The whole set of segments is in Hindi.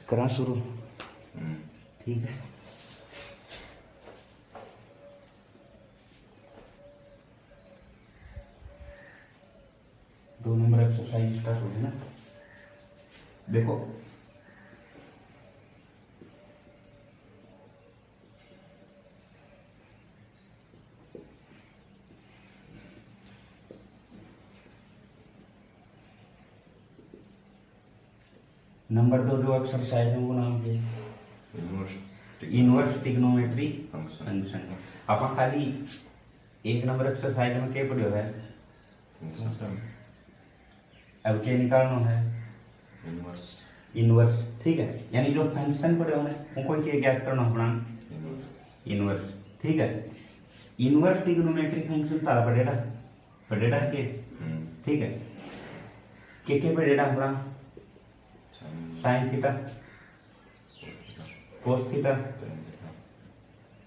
करा शुरू। ठीक है, दो नंबर एक्सरसाइज स्टार्ट हो गई ना। देखो नंबर दो जो एक्सरसाइज है वो नाम है इनवर्स ट्रिग्नोमेट्री फंक्शन। आप खाली एक नंबर एक्सरसाइज में क्या पढ़ो है, अब क्या निकालना है, इनवर्स। ठीक है, यानी जो फंक्शन पढ़े होने उनको क्या ज्ञात करना अपना, इनवर्स। ठीक है, इनवर्स ट्रिग्नोमेट्री फंक्शन सारा पढ़ेगा के। ठीक है, के पढ़ेगा अपना, sine theta, cos theta,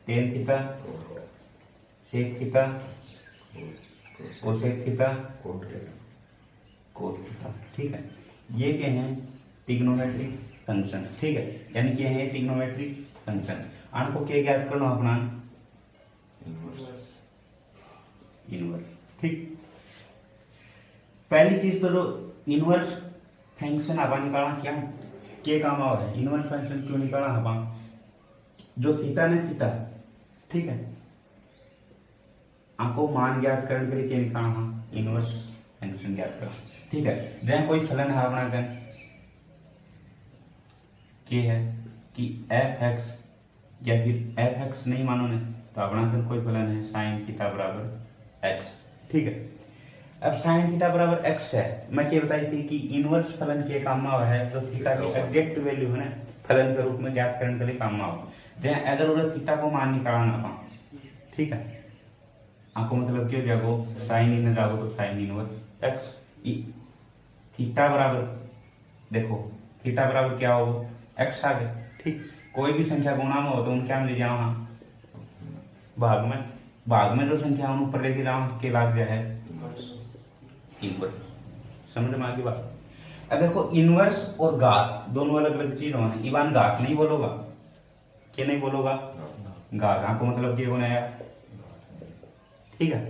tan theta, sec theta, cosec theta, cot theta. ठीक है, ये क्या है, ट्रिग्नोमेट्रिक फंक्शन। ठीक है, यानी क्या है, ट्रिग्नोमेट्रिक फंक्शन। आपको क्या ज्ञात करना अपना, इनवर्स। ठीक, पहली चीज तो जो इनवर्स फंक्शन आप निकालना क्या काम आ है, इनवर्स फंक्शन क्यों निकालना आप, जो थीटा ने थीटा। ठीक है, आपको मान ज्ञात करने के लिए क्या निकालना, इनवर्स फंक्शन ज्ञात करना। ठीक है, जैसे कोई फलन है अपना कर क्या है कि एफ एक्स या फिर एफ एक्स नहीं मानो ने तो अपना कर कोई फलन है साइन थीटा बराबर एक्स। ठीक है, अब साइन थीटा बराबर एक्स है, मैं क्या बताई थी कि इनवर्स फलन के काम में है तो थीटा की एग्जैक्ट वैल्यू है ना फलन के रूप में ज्ञात करने के लिए काम में आओ। अगर उधर थीटा को मान निकालना पा, ठीक है, आपको मतलब क्यों जागो साइन इन जागो तो साइन इनवर्स एक्स थीटा बराबर, देखो थीटा बराबर क्या हो, एक्स आ गए। ठीक, कोई भी संख्या गुणा में हो तो उन क्या में ले जाओ, हाँ भाग में जो संख्या उन ऊपर लेके जाओ के लाग गया है इनवर्स। समझ में आ गई बात। अब देखो इनवर्स और घात दोनों अलग अलग चीज होने, इवान घात नहीं बोलोगा, क्या नहीं बोलोगा, घात। आपको मतलब क्या होना है, ठीक है,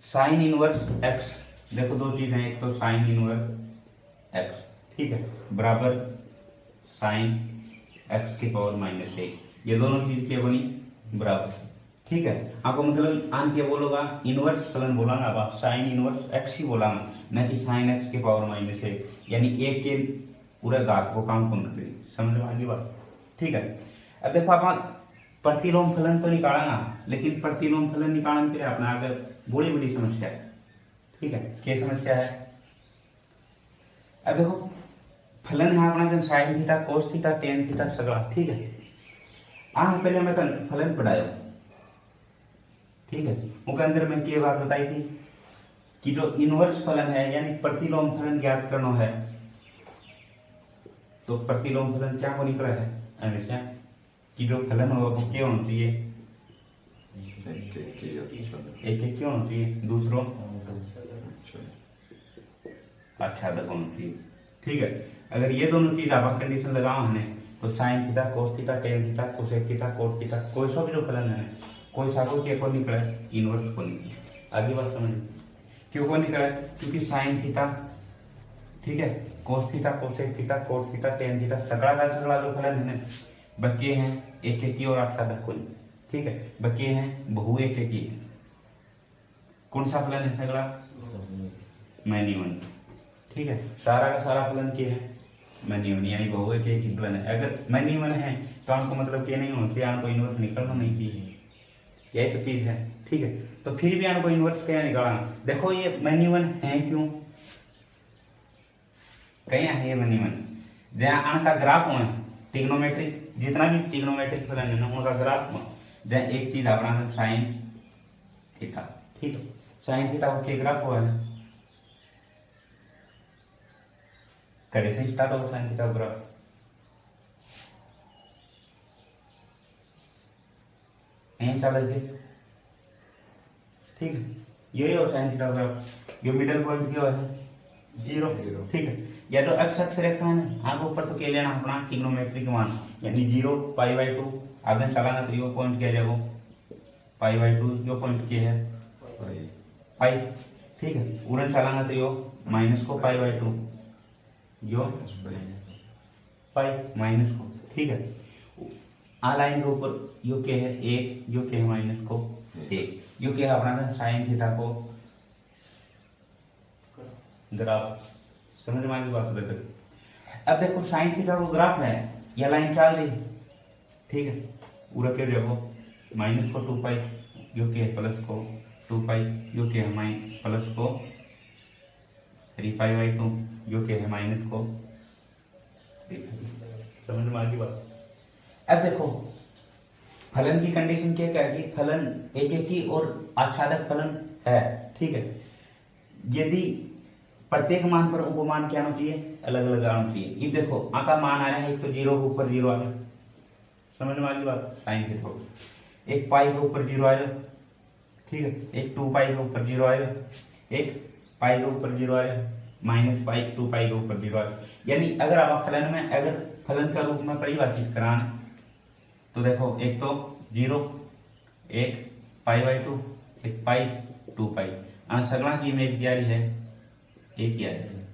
साइन इनवर्स एक्स। देखो दो चीज है, एक तो साइन इनवर्स एक्स, ठीक है, बराबर साइन एक्स की पावर माइनस एक, ये दोनों चीज क्या बनी, बराबर। ठीक है, आपको मतलब आन क्या बोलोगा, इनवर्स फलन बोला ना, आप साइन इनवर्स एक्स ही बोला ना कि साइन एक्स की पावर माइनस एक, यानी एक के पूरा घात को काम कौन करे। समझ में आ गई बात। ठीक है, अब देखो आप प्रतिलोम फलन तो निकाला ना, लेकिन प्रतिलोम फलन निकालने के लिए अपना अगर बड़ी बड़ी समस्या है। ठीक है, क्या समस्या है, अब देखो फलन है अपना sine theta cos theta tan theta सगड़ा। ठीक है, पहले मैं फलन पढ़ाया। ठीक है, उसके अंदर मैं क्या बात बताई थी कि जो इनवर्स फलन है यानी प्रतिलोम फलन ज्ञात करना है, तो प्रतिलोम फलन क्या हो निकला है हमेशा कि जो फलन होगा वो क्या होना चाहिए, एक एक क्यों होना चाहिए, दूसरों अच्छा होना चाहिए। ठीक है, अगर ये दोनों चीज आप कंडीशन लगाओ हमने तो sign theta cos theta tan theta cosec theta cot theta कोई सा भी जो फलन है कोई सा को क्या को निकला इनवर्स को निकला। आगे बात समझ, क्यों को निकला, क्योंकि साइन थीटा, ठीक है, cos theta cosec theta cot theta tan theta सगड़ा का सगड़ा जो फलन है बच्चे हैं एक एक की और आठ तक कोई। ठीक है, बच्चे हैं बहु एक एक की, कौन सा फलन है सगड़ा, मैनी वन। ठीक है, सारा का सारा फलन क्या है, मैनी वन, यानी बहु एक एक की फलन है। अगर मैनी वन है तो आपको मतलब क्या नहीं होती, आपको इनवर्स निकलना नहीं चाहिए, यही तो चीज है। ठीक है, तो फिर भी आपको इनवर्स क्या निकालना, देखो ये मैनी वन है क्यों, कहीं है ये मैनी वन, जहाँ आन का ग्राफ हो ट्रिग्नोमेट्रिक, जितना भी ट्रिग्नोमेट्रिक फलन है ना उनका ग्राफ हो, जहाँ एक चीज अपना साइन थीटा। ठीक है, साइन थीटा को क्या ग्राफ हुआ है, करे से स्टार्ट होगा साइन थीटा ग्राफ, यहीं चल थे। ठीक है, यही और साइन थीटा ग्राफ, ये मिडिल पॉइंट क्या है जीरो, ठीक है। या तो एक्स अक्ष रेखा है ना, आगे ऊपर तो क्या लेना अपना ट्रिग्नोमेट्रिक मान, यानी 0 पाई बाई 2 आगे चलाना तो यो पॉइंट क्या जाएगा पाई बाई 2, यो पॉइंट क्या है पाई, ठीक है। उड़न चलाना तो यो माइनस को पाई बाई 2 यो पाई माइनस को, ठीक है। आ लाइन के ऊपर यो क्या है 1, यो क्या है माइनस को 1, यो क्या है अपना साइन थीटा को ग्राफ, समझ में आ गई बात तक। अब देखो साइन थीटा को ग्राफ है, यह लाइन चल रही, ठीक है। पूरा क्या देखो माइनस को 2 पाई, यो क्या है प्लस को 2 पाई, यो क्या है माइनस प्लस को 3 पाई बाई 2, यो क्या है माइनस को, समझ में आ गई बात। अब देखो फलन की कंडीशन क्या है कि फलन एक एक की और आच्छादक फलन है, ठीक है। यदि प्रत्येक मान पर उपमान क्या होना चाहिए अलग अलग आना चाहिए। ये देखो आका मान आ रहा है, एक तो 0 के ऊपर 0 आ रहा है, समझ में आ गई बात, साइन थीटा, एक पाई के ऊपर 0 आएगा, ठीक है। एक 2 पाई के ऊपर 0 आएगा, एक पाई के ऊपर 0 आएगा, माइनस पाई 2 पाई के ऊपर 0 आएगा। यानी अगर आप फलन में अगर फलन का रूप में परिभाषित कराना तो देखो एक तो 0, एक पाई बाई 2, एक पाई 2 पाई, सगला की इमेज क्या है एक ही आ रही है,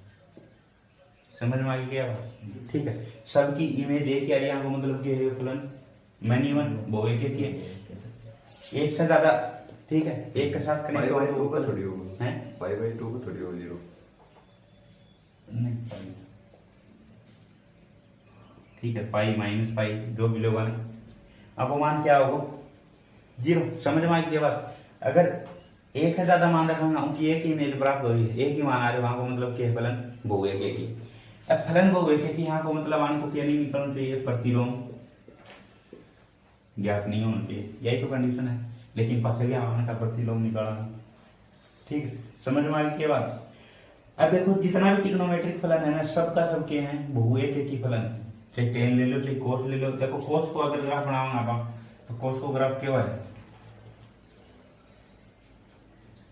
समझ में आ गया बात, ठीक है। सबकी इमेज एक ही आ रही है, मतलब कि फलन मैनी वन वो एक ही है, एक से ज्यादा, ठीक है। एक के साथ कनेक्ट पाई बाई 2 का थोड़ी होगा है, पाई बाई 2 का थोड़ी होगा 0 नहीं, ठीक है। पाई माइनस पाई जो भी लोग अपमान क्या होगा 0, समझ में आ गई बात। अगर एक से ज्यादा मान रखा उनकी एक ही इमेज प्राप्त हो रही है, एक ही मान आ रहे वहां को मतलब क्या है फलन बहु एक ही। अब फलन बहु एक ही यहाँ को मतलब आने को क्या नहीं निकलना चाहिए प्रतिलोम ज्ञात नहीं होना चाहिए, यही तो कंडीशन है। लेकिन पाचलिया आने का प्रतिलोम निकालना, ठीक है, समझ में आ गई क्या बात। अब देखो जितना भी ट्रिग्नोमेट्रिक फलन है ना सबका सब क्या है बहु एक ही फलन है, चाहे टेन ले लो चाहे कोस ले लो। देखो कोस को अगर ग्राफ बनाऊंगा तो कोस को ग्राफ क्या है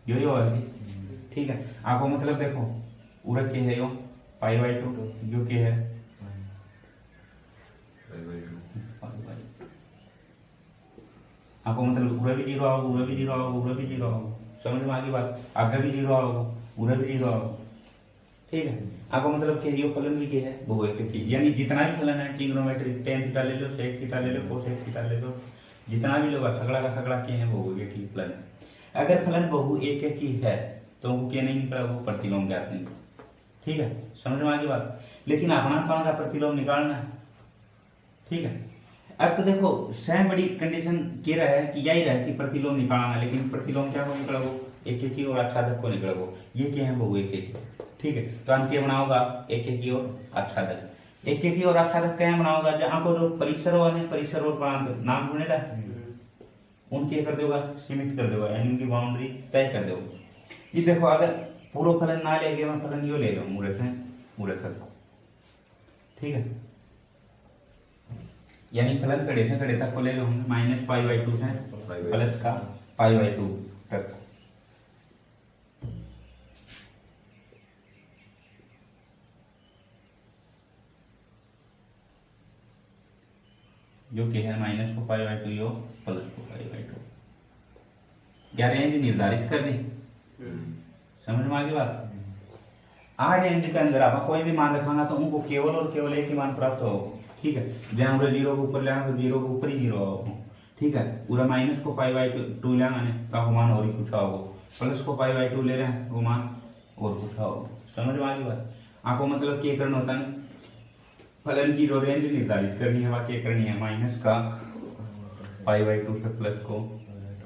यही होगा, ठीक है। आपको मतलब देखो पूरा क्या है यो पाई बाई 2, जो क्या है आपको मतलब पूरा भी 0 आओ, पूरा भी 0 आओ, पूरा भी 0 आओ, समझ में आ गई बात। आगे भी 0 आओ, पूरा भी 0 आओ, ठीक है। आपको मतलब कि यो फलन भी क्या है बहु एक ही, यानी जितना भी फलन है ट्रिग्नोमेट्रिक टेन थीटा ले लो, सेक थीटा ले लो, कोसेक थीटा ले लो, जितना भी लोग सगड़ा का सगड़ा क्या है बहु एक ही फलन है। अगर फलन बहु एक एक ही है तो वो क्या नहीं निकला वो प्रतिलोम ज्ञात नहीं, ठीक है, समझ में आ गई बात। लेकिन अपना कौन सा प्रतिलोम निकालना है, ठीक है। अब तो देखो स्वयं बड़ी कंडीशन क्या रहा है कि यही रहा कि प्रतिलोम निकालना है, लेकिन प्रतिलोम क्या को निकला वो एक एक ही और आच्छादक को निकला वो, ये क्या है बहु एक एक, ठीक है। तो हम क्या बनाओगा एक एक ही और आच्छादक, एक एक ही और आच्छादक क्या बनाओगा जहाँ को जो परिसर और परिसर और प्रांत नाम सुनेगा उनके कर देगा सीमित कर देगा, यानी उनकी बाउंड्री तय कर देगा। ये देखो अगर पूरा फलन ना लेके मैं फलन यो ले लो मूर्त है मूर्त तक, ठीक है। यानी फलन कड़े तक को ले लो हम माइनस पाई बाई 2 है प्लस का पाई बाई 2 तक, जो कि है माइनस को पाई बाई 2 यो प्लस को पाई बाई 2, क्या रेंज निर्धारित कर दी, समझ में आ गई बात। आ रेंज के अंदर आप कोई भी मान रखाना तो उनको केवल और केवल एक ही मान प्राप्त हो, ठीक है। जहां पूरा 0 के ऊपर लेना तो 0 के ऊपर ही 0 हो, ठीक है। पूरा माइनस को पाई बाई 2 लेना है तो आपको मान और ही कुछ हो, प्लस को पाई बाई 2 ले रहे हैं वो मान और कुछ हो, समझ में आ गई बात। आपको मतलब क्या करना होता है फलन की जो रेंज निर्धारित करनी है वह क्या करनी है माइनस का पाई बाई 2 से प्लस को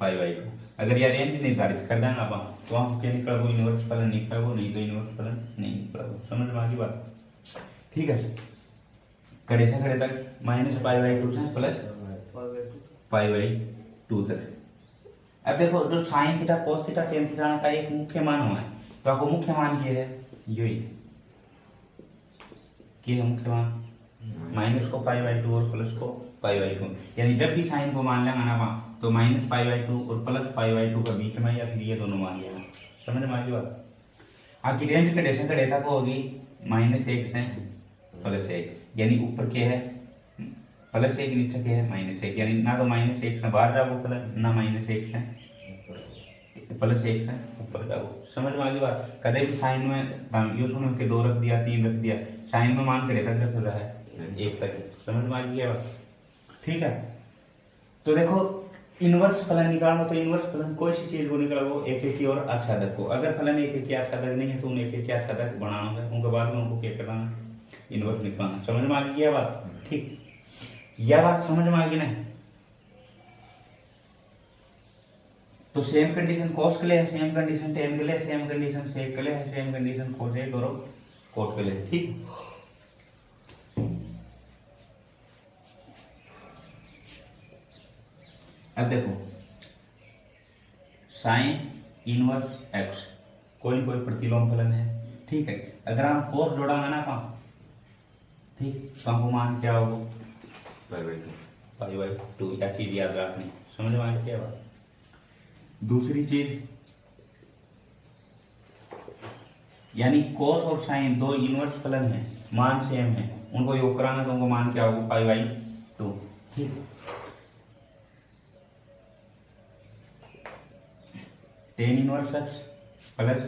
पाई बाई 2। अगर यह रेंज निर्धारित कर देना आप तो हम क्या निकला वो इनवर्स फलन निकला वो, नहीं तो इनवर्स फलन नहीं निकला वो, समझ में आ गई बात, ठीक है। कड़े से कड़े तक माइनस पाई बाई 2 से प्लस पाई बाई 2 तक। अब देखो जो sign theta cos theta tan theta का एक मुख्य मान हुआ है तो आपको मुख्य मान ये है यही कि मुख्य मान माइनस को पाई बाई 2 और प्लस को पाई बाई 2, यानी जब भी साइन को मान लेंगे ना वहां तो माइनस पाई बाई 2 और प्लस पाई बाई 2 का बीच में या फिर ये दोनों मान लेना, समझ में आ गई बात। आखिर रेंज कंडीशन का डेटा को होगी -1 से +1, यानी ऊपर क्या है +1, नीचे क्या है -1, यानी ना तो -1 से बाहर जाओ प्लस, ना -1 से +1 से ऊपर जाओ। समझ में आ गई बात? कदे भी साइन में यूं सुनो कि 2 रख दिया, 3 रख दिया, साइन में मान के डेटा रख रहा है 1 तक। समझ में आ गई बात? ठीक है। तो देखो इनवर्स फलन निकालना, तो इनवर्स फलन कोई सी चीज को निकालो एक एक की और आच्छादक को। अगर फलन एक एक की आच्छादक नहीं है तो उन्हें एक एक की आच्छादक बनाना है, उनके बाद में उनको क्या करना है, इनवर्स निकालना। समझ में आ गई बात? ठीक, यह बात समझ में आ गई ना? तो सेम कंडीशन कॉस के लिए है, सेम कंडीशन टेन के लिए, सेम कंडीशन सेक के लिए है, सेम कंडीशन कोसेक और कोट के लिए। ठीक, अब देखो साइन इनवर्स एक्स कोई प्रतिलोम फलन है। ठीक है, अगर हम कोस जोड़ांगे ना पा, ठीक, तो हमको मान क्या होगा पाई/2। या चीज याद रखनी। समझ में आ क्या बात? दूसरी चीज, यानी कोस और साइन दो इनवर्स फलन है, मान सेम है, उनको योग कराना तो उनको मान क्या होगा पाई/2। ठीक, tan inverse x plus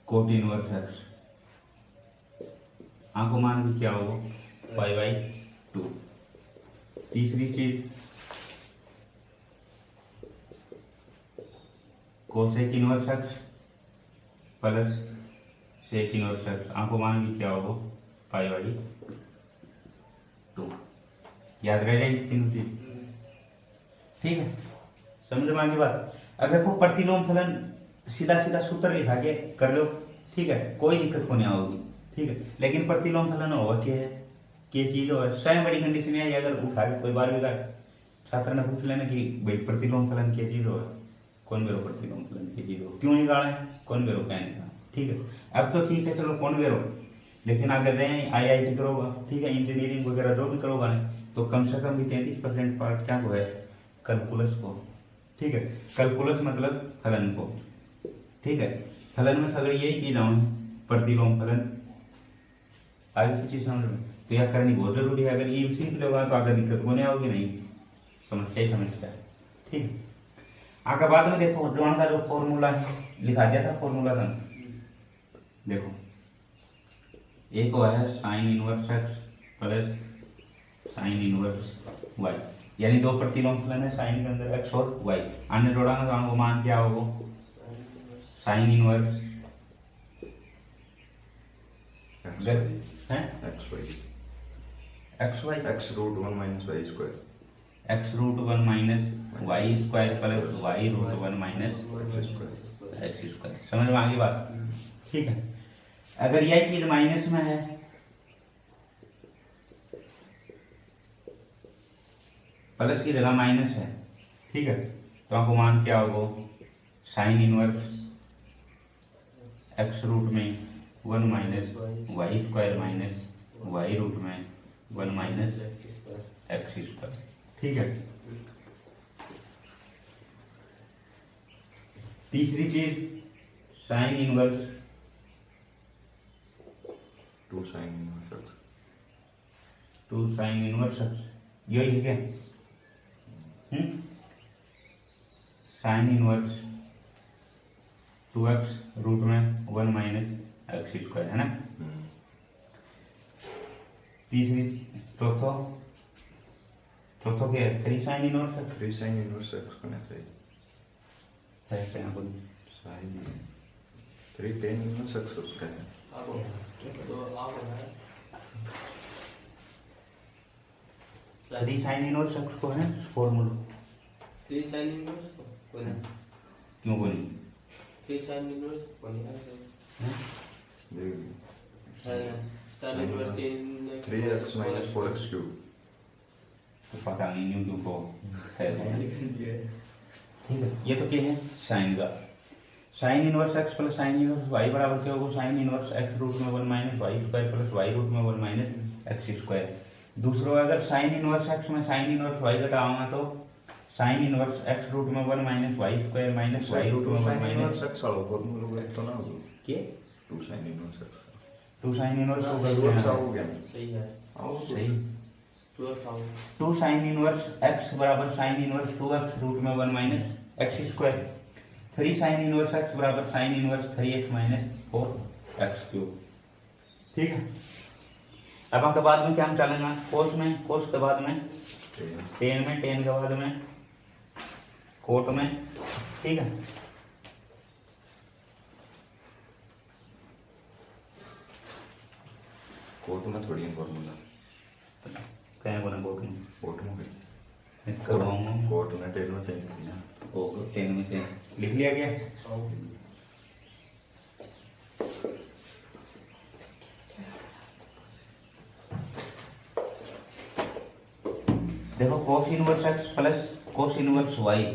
cot inverse x, आपको मान भी क्या होगा पाई/2। तीसरी चीज cosec inverse x plus sec inverse x, आपको मान भी क्या होगा पाई/2। याद रह जाएगी तीनों चीज। ठीक है, समझ में आ गई बात? अब देखो प्रतिलोम फलन सीधा सीधा सूत्र लिखा के कर लो। ठीक है, कोई दिक्कत को नहीं होगी। ठीक है, लेकिन प्रतिलोम फलन होगा क्या है, क्या चीज हो, स्वयं बड़ी कंडीशन है। अगर उठा के कोई बार भी छात्र ने पूछ लेना कि भाई प्रतिलोम फलन क्या चीज हो, कौन बेरो प्रतिलोम फलन की चीज हो, क्यों निकाले, कौन बेरो क्या निकाला। ठीक है, अब तो ठीक है चलो कौन बेरो, लेकिन अगर रहे IIT करोगा, ठीक है, इंजीनियरिंग वगैरह जो भी करोगा ना, तो कम से कम भी 33% पार्ट क्या को है, कैलकुलस को। ठीक है, कैलकुलस मतलब फलन को। ठीक है, फलन में सगड़ी यही चीज आऊँ प्रतिलोम फलन, आगे की चीज समझ में तो यह करनी बहुत जरूरी है। अगर ये सीख लोगा तो आगे दिक्कत होने आओगी नहीं, समस्या ही समस्या है। ठीक है, आगे बाद में देखो जोन का जो फॉर्मूला है लिखा दिया था, फॉर्मूला का देखो एक वो है sine inverse x plus sine inverse y, यानी दो प्रतिलोम फलन है साइन के अंदर एक्स और वाई, अन्य जोड़ा तो हमको मान क्या होगा sine inverse x root 1 minus y square, x root 1 minus y square plus y root 1 minus x square. समझ में आ गई बात? ठीक है, अगर यह चीज माइनस में है प्लस की जगह माइनस है, ठीक है, तो आपको मान क्या होगा साइन इनवर्स एक्स रूट में 1 minus y square minus y root में 1 माइनस एक्स स्क्वायर। ठीक है, तीसरी चीज sine inverse 2 sin inverse x, 2 sine inverse x, यही है क्या? साइन इनवर्स 2x रूट में 1 माइनस एक्स स्क्वायर है ना। तीसरी चौथो क्या है 3 sine inverse x, 3 sin inverse x होना चाहिए, ऐसे यहाँ पर sin 3 tan inverse x उसका है। थ्री साइन इनवर्स एक्स को है फॉर्मूला 3 sin inverse को नहीं, क्यों बोली 3 sin inverse को नहीं है, sin inverse 3x minus 4x cube, तो पता नहीं न्यू क्यों को है। ठीक है, ये तो क्या है साइन का, sine inverse x plus sine inverse y बराबर क्या होगा साइन इनवर्स एक्स रूट में 1 minus y square plus y root में 1 माइनस एक्स स्क्वायर। दूसरा अगर साइन इनवर्स एक्स में साइन इनवर्स वाई घटाऊंगा तो साइन इनवर्स एक्स रूट में 1 minus y square minus y root में 1 साइन माइनस इनवर्स एक्स वाला फॉर्मूला को एक तो ना हो के 2 sine inverse x 2 sine inverse हाँ, को सही करते रोज हैं आओ गया सही है आओ तो सही 2 आओ 2 साइन इनवर्स एक्स बराबर साइन इनवर्स 2x रूट में 1 minus x square 3 sine inverse x बराबर sine inverse 3x minus 4x cube. ठीक है, अब आपके बाद में क्या हम चलेंगे कोस में, कोस के बाद में टेन में, टेन के बाद में कोट में। ठीक है, कोट में थोड़ी फॉर्मूला क्या बोले कोट में कोट में करवाऊंगा कोट में टेन में चेंज किया ओके टेन में चेंज लिख लिया गया। आओ देखो cos inverse x plus cos inverse y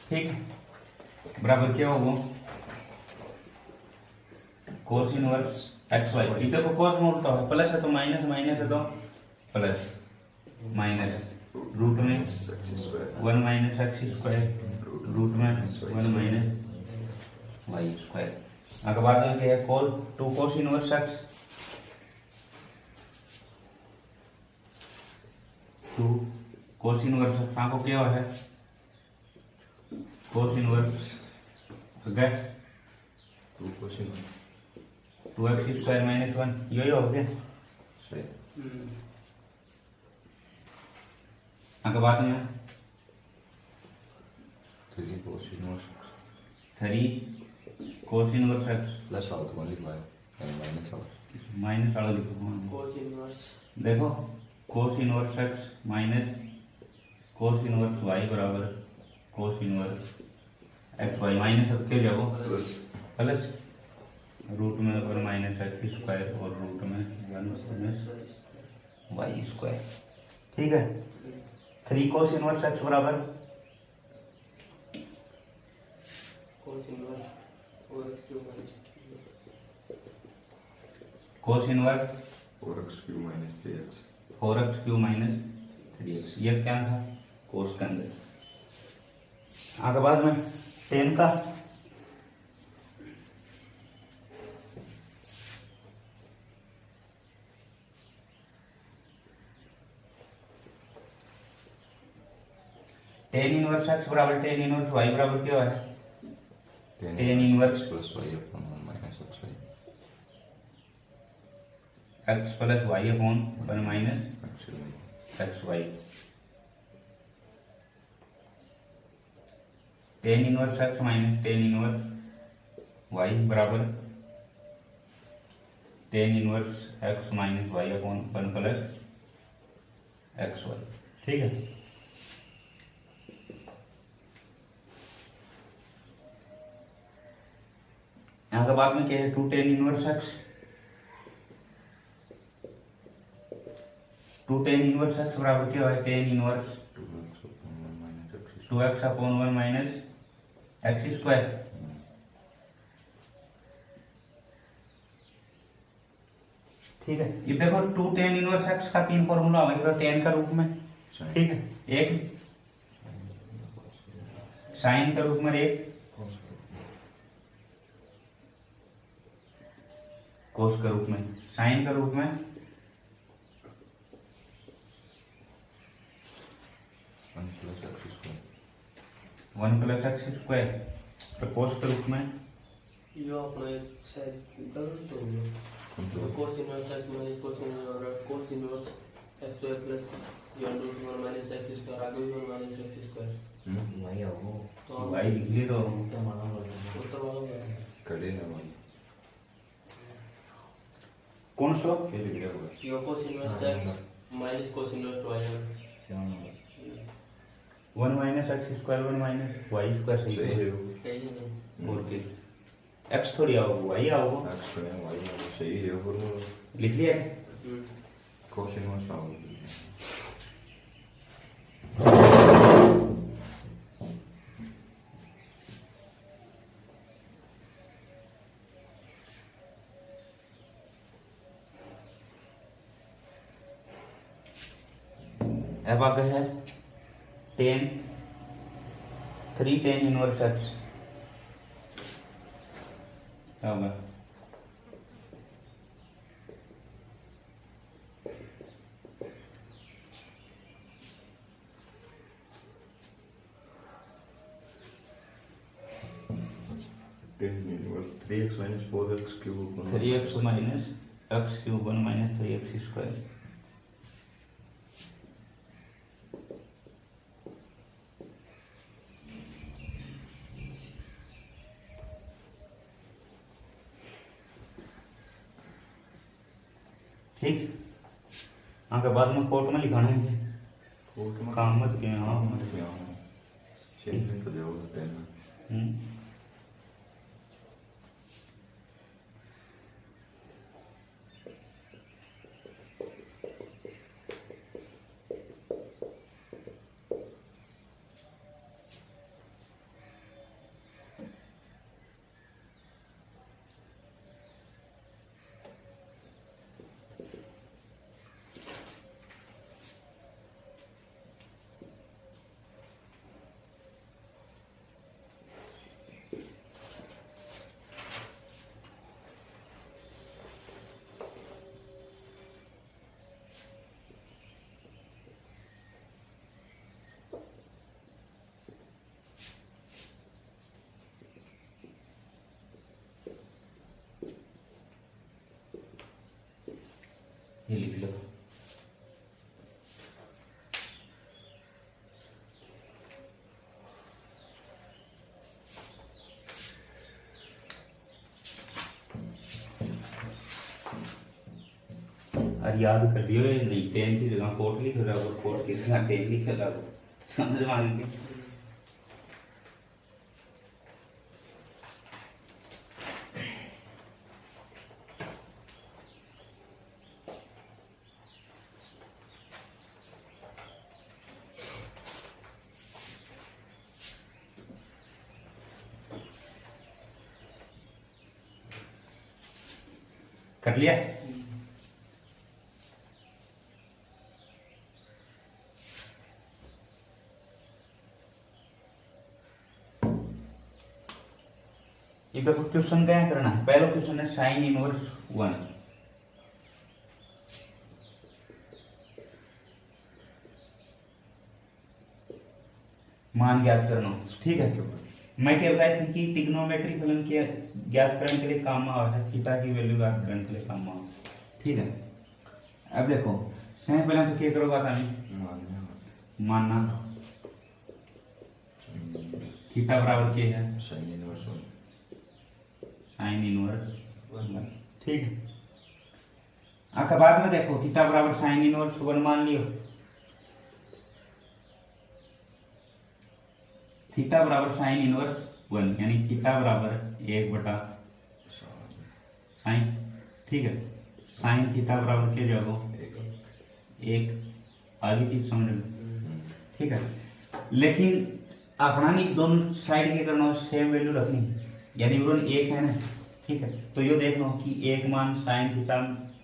ठीक है, बराबर क्या होगा कोस इनवर्स एक्स वाई। इधर को कोस में उल्टा है, प्लस है तो माइनस, माइनस है तो प्लस, माइनस रूट में x square 1 minus x square root में 1 माइनस वाई स्क्वायर। अगर बाद में क्या है cos 2 cos inverse x 2 cos inverse x आपको क्या है cos inverse get 2 cosine 2x square minus 1 यही हो गया। सही अगर बाद में 3 cosine inverse 3 cos inverse x plus out only by and minus out minus वाला लिखो कोस इनवर्स देखो cos inverse x minus cos inverse y बराबर cos inverse x y minus अब क्या जाओ प्लस प्लस रूट में 1 माइनस एक्स स्क्वायर और रूट में 1 माइनस वाई स्क्वायर। ठीक है, 3 कोस इनवर्स एक्स बराबर कोस इनवर्स और cube cos inverse 4x cube minus 3x 4x cube minus 3x ये क्या था कोस के अंदर। आगे बाद में 10 का टेन इनवर्स एक्स बराबर टेन इनवर्स वाई बराबर क्या है 10 inverse plus y upon 1 minus x x plus y upon 1 minus actually x y. Tan inverse x minus tan inverse y बराबर tan inverse x minus y upon 1 plus x y. ठीक है, यहाँ के बाद में क्या है 2 tan inverse x 2 tan inverse x बराबर क्या है tan inverse 2x upon 1 minus x square. ठीक है, ये देखो 2 टेन इनवर्स एक्स का 3 फॉर्मूला होगा टेन का रूप में। ठीक है, एक साइन का रूप में, एक कोस के रूप में। साइन के रूप में 1 प्लस एक्स स्क्वायर, तो कोस के रूप में यो अपना शायद गलत हो गया तो cos inverse x minus cos inverse x square plus यो रूट 1 माइनस एक्स स्क्वायर आगे भी 1 माइनस एक्स स्क्वायर वही हो तो भाई लिख लिए तो तो मालूम पड़ता वो तो मालूम है कड़े ना भाई कौन सा ये लिखा हुआ यो cos inverse x minus cos inverse y है 1 minus x square 1 minus y square सही सही है। है वो सही है और के एक्स थोड़ी आओ वाई आओ एक्स में y सही है फॉर्मूला लिख लिया कोस इनवर्स आओ अब आगे है टेन 3 tan इनवर्स एक्स क्या होगा? Tan inverse 3x minus 4x cube 3x minus x cube 1 minus 3x square. ठीक, आगे बाद में कोर्ट में लिखाना है ये। कोर्ट में काम मत के हाँ मत क्या हूँ चेंज कर जाओगे पहले हम्म। ये लिख लो। और याद कर दियो ये नहीं, टेन की जगह कोट लिख रहा और कोट की जगह टेन लिख रहा हो, समझ में आ गई? कर लिया? ये देखो क्वेश्चन क्या करना है। पहला क्वेश्चन है साइन इनवर्स 1। मान ज्ञात करना, ठीक है। मैं क्या बताई थी कि ट्रिग्नोमेट्री फलन के ज्ञात करने के लिए काम आ है, थीटा की वैल्यू ज्ञात करने के लिए काम आ, ठीक है। अब देखो सबसे पहले तो क्या करोगा तुम्हें मानना थीटा बराबर क्या है साइन इनवर्स 1 साइन इनवर्स 1, ठीक है। आखिर बाद में देखो थीटा बराबर साइन इनवर्स 1 मान लियो, थीटा बराबर साइन इनवर्स 1 यानी थीटा बराबर 1 बटा साइन, ठीक है। साइन थीटा बराबर क्या जाओ 1, आगे चीज समझ में, ठीक है। लेकिन अपना नहीं दोनों साइड के करना सेम वैल्यू रखनी, यानी उन्होंने 1 है ना, ठीक है। तो ये देख लो कि 1 मान साइन थीटा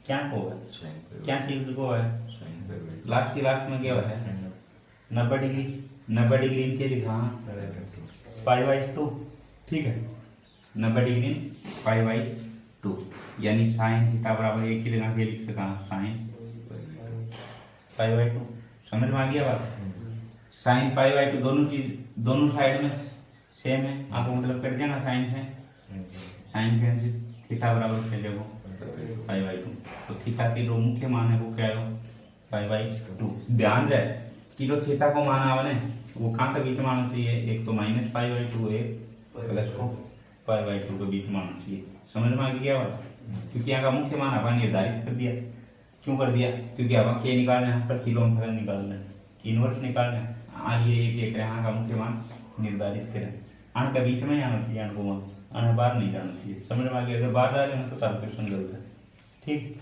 क्या होगा, क्या चीज को है लास्ट की लास्ट में क्या है 90 डिग्री, 90 डिग्री इनके लिखा π/2, ठीक है। 90 डिग्री π/2 यानी साइन थीटा बराबर 1 की जगह लिख सका साइन π/2। समझ में आ गया बात? साइन π/2 दोनों चीज दोनों साइड में सेम है, आपको मतलब कट जाना साइन से साइन कैंसिल, थीटा बराबर क्या जगह π/2। तो थीटा की जो मुख्य मान है वो क्या है π/2। ध्यान रहे कि जो थीटा को मान आवे वो कहाँ के बीच में आना चाहिए, एक तो -π/2 एक प्लस को π/2 के बीच में आना चाहिए। समझ में आ गया बात? क्योंकि यहाँ का मुख्य मान अपन निर्धारित कर दिया। क्यों कर दिया? क्योंकि अपन क्या निकालना है, प्रतिलोम निकालना है, इनवर्स निकालना है। आज ये एक यहाँ का मुख्य मान निर्धारित करें, आन के बीच में आना चाहिए, आन को मान आने बाहर नहीं जाना चाहिए। समझ में आ गया? अगर बाहर डाले तो तार क्वेश्चन गलत है, ठीक।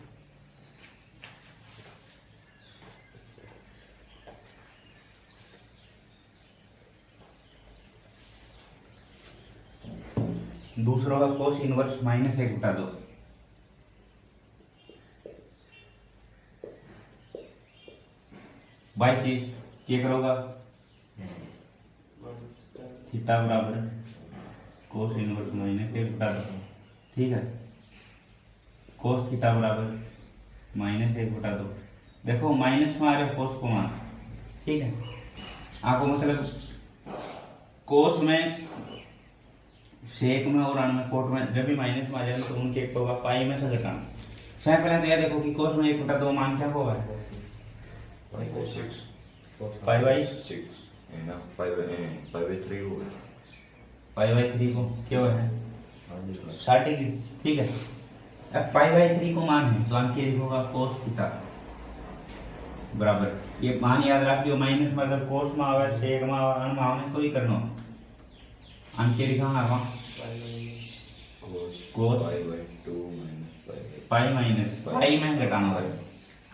दूसरा का कोस इनवर्स -1 बटा 2। बाई चीज क्या करोगा, थीटा बराबर कोस इनवर्स माइनस एक बटा दो, ठीक है। कोस थीटा बराबर माइनस एक बटा दो। देखो माइनस में आ रहा है कोस को मान, ठीक है। आपको मतलब कोस में, सेक में और अण में, कोट में जब भी माइनस में आ जाए तो उनके एक होगा पाई में से घटाना। सबसे पहले तो यह देखो कि कोस में एक बटा दो मान क्या होगा, पाई बाई 6 पाई बाई 6 है ना, पाई बाई 3 होगा। पाई बाई 3 को क्या है 60 डिग्री, ठीक है। अब पाई बाई 3 को मान है तो हम क्या लिखोगा, कोस थीटा बराबर, ये मान याद रख लियो, माइनस में अगर कोस में आवे, सेक में आवे, अण में आवे तो ही करना। हम क्या लिखा है cos pi by 2 minus pi minus pi में घटाना है,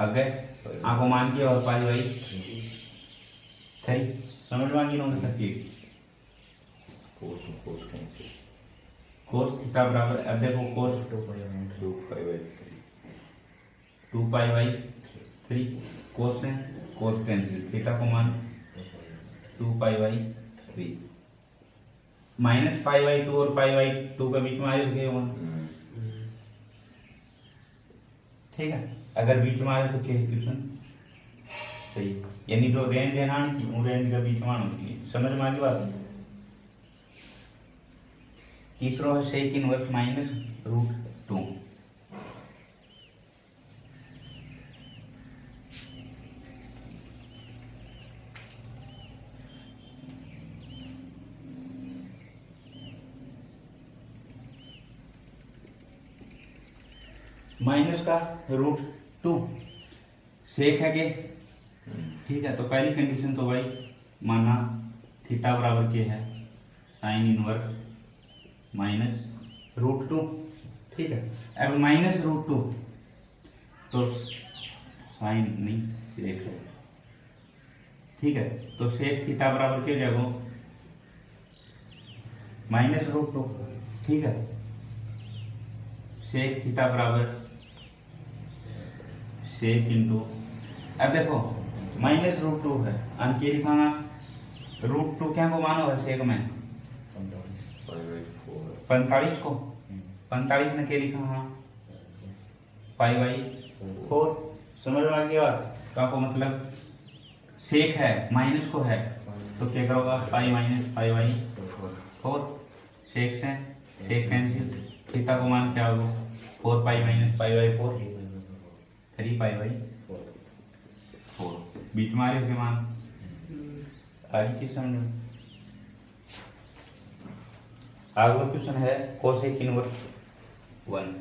आगे आपको मान के और पाई बाई 3 समझ में आ गई ना सकती। कोस कैंसिल, कोस थीटा बराबर, अब देखो कोस 2 पाई बाई 3 2 पाई बाई 3, कोस है कोस कैंसिल, थीटा को मान 2 pi by 3, minus pi by 2 और पाई बाई 2 के बीच में आए गए वन, ठीक है। अगर बीच में आए तो क्या इक्वेशन सही, यानी जो रेंज है ना कि उन रेंज के बीच में होती है, समझ में आ गई बात। तीसरा है sec inverse minus root 2, minus का रूट 2 सेक है के, ठीक है। तो पहली कंडीशन तो भाई माना थीटा बराबर क्या है, साइन इनवर्स माइनस रूट 2, ठीक है। अब माइनस रूट 2 तो साइन नहीं सेक है, ठीक है। तो सेक थीटा बराबर क्या जाएगा, माइनस रूट 2, ठीक है। सेक थीटा बराबर सेक इंटू, अब देखो माइनस रूट 2 है, हम क्या लिखाना, रूट 2 क्या को मानो है सेक में 45 को, 45 में क्या लिखा, हाँ पाई बाई 4, समझ में आ गया। क्या को मतलब सेक है माइनस को है तो क्या करोगा, पाई माइनस पाई बाई 4, सेक से सेक कैंसिल, थीटा को मान क्या होगा 4 पाई minus pi by 4, 3 pi by 4, बीच में आ रहे हो मान। आगे चीज समझो, अगला क्वेश्चन है कोसेक इनवर्स 1,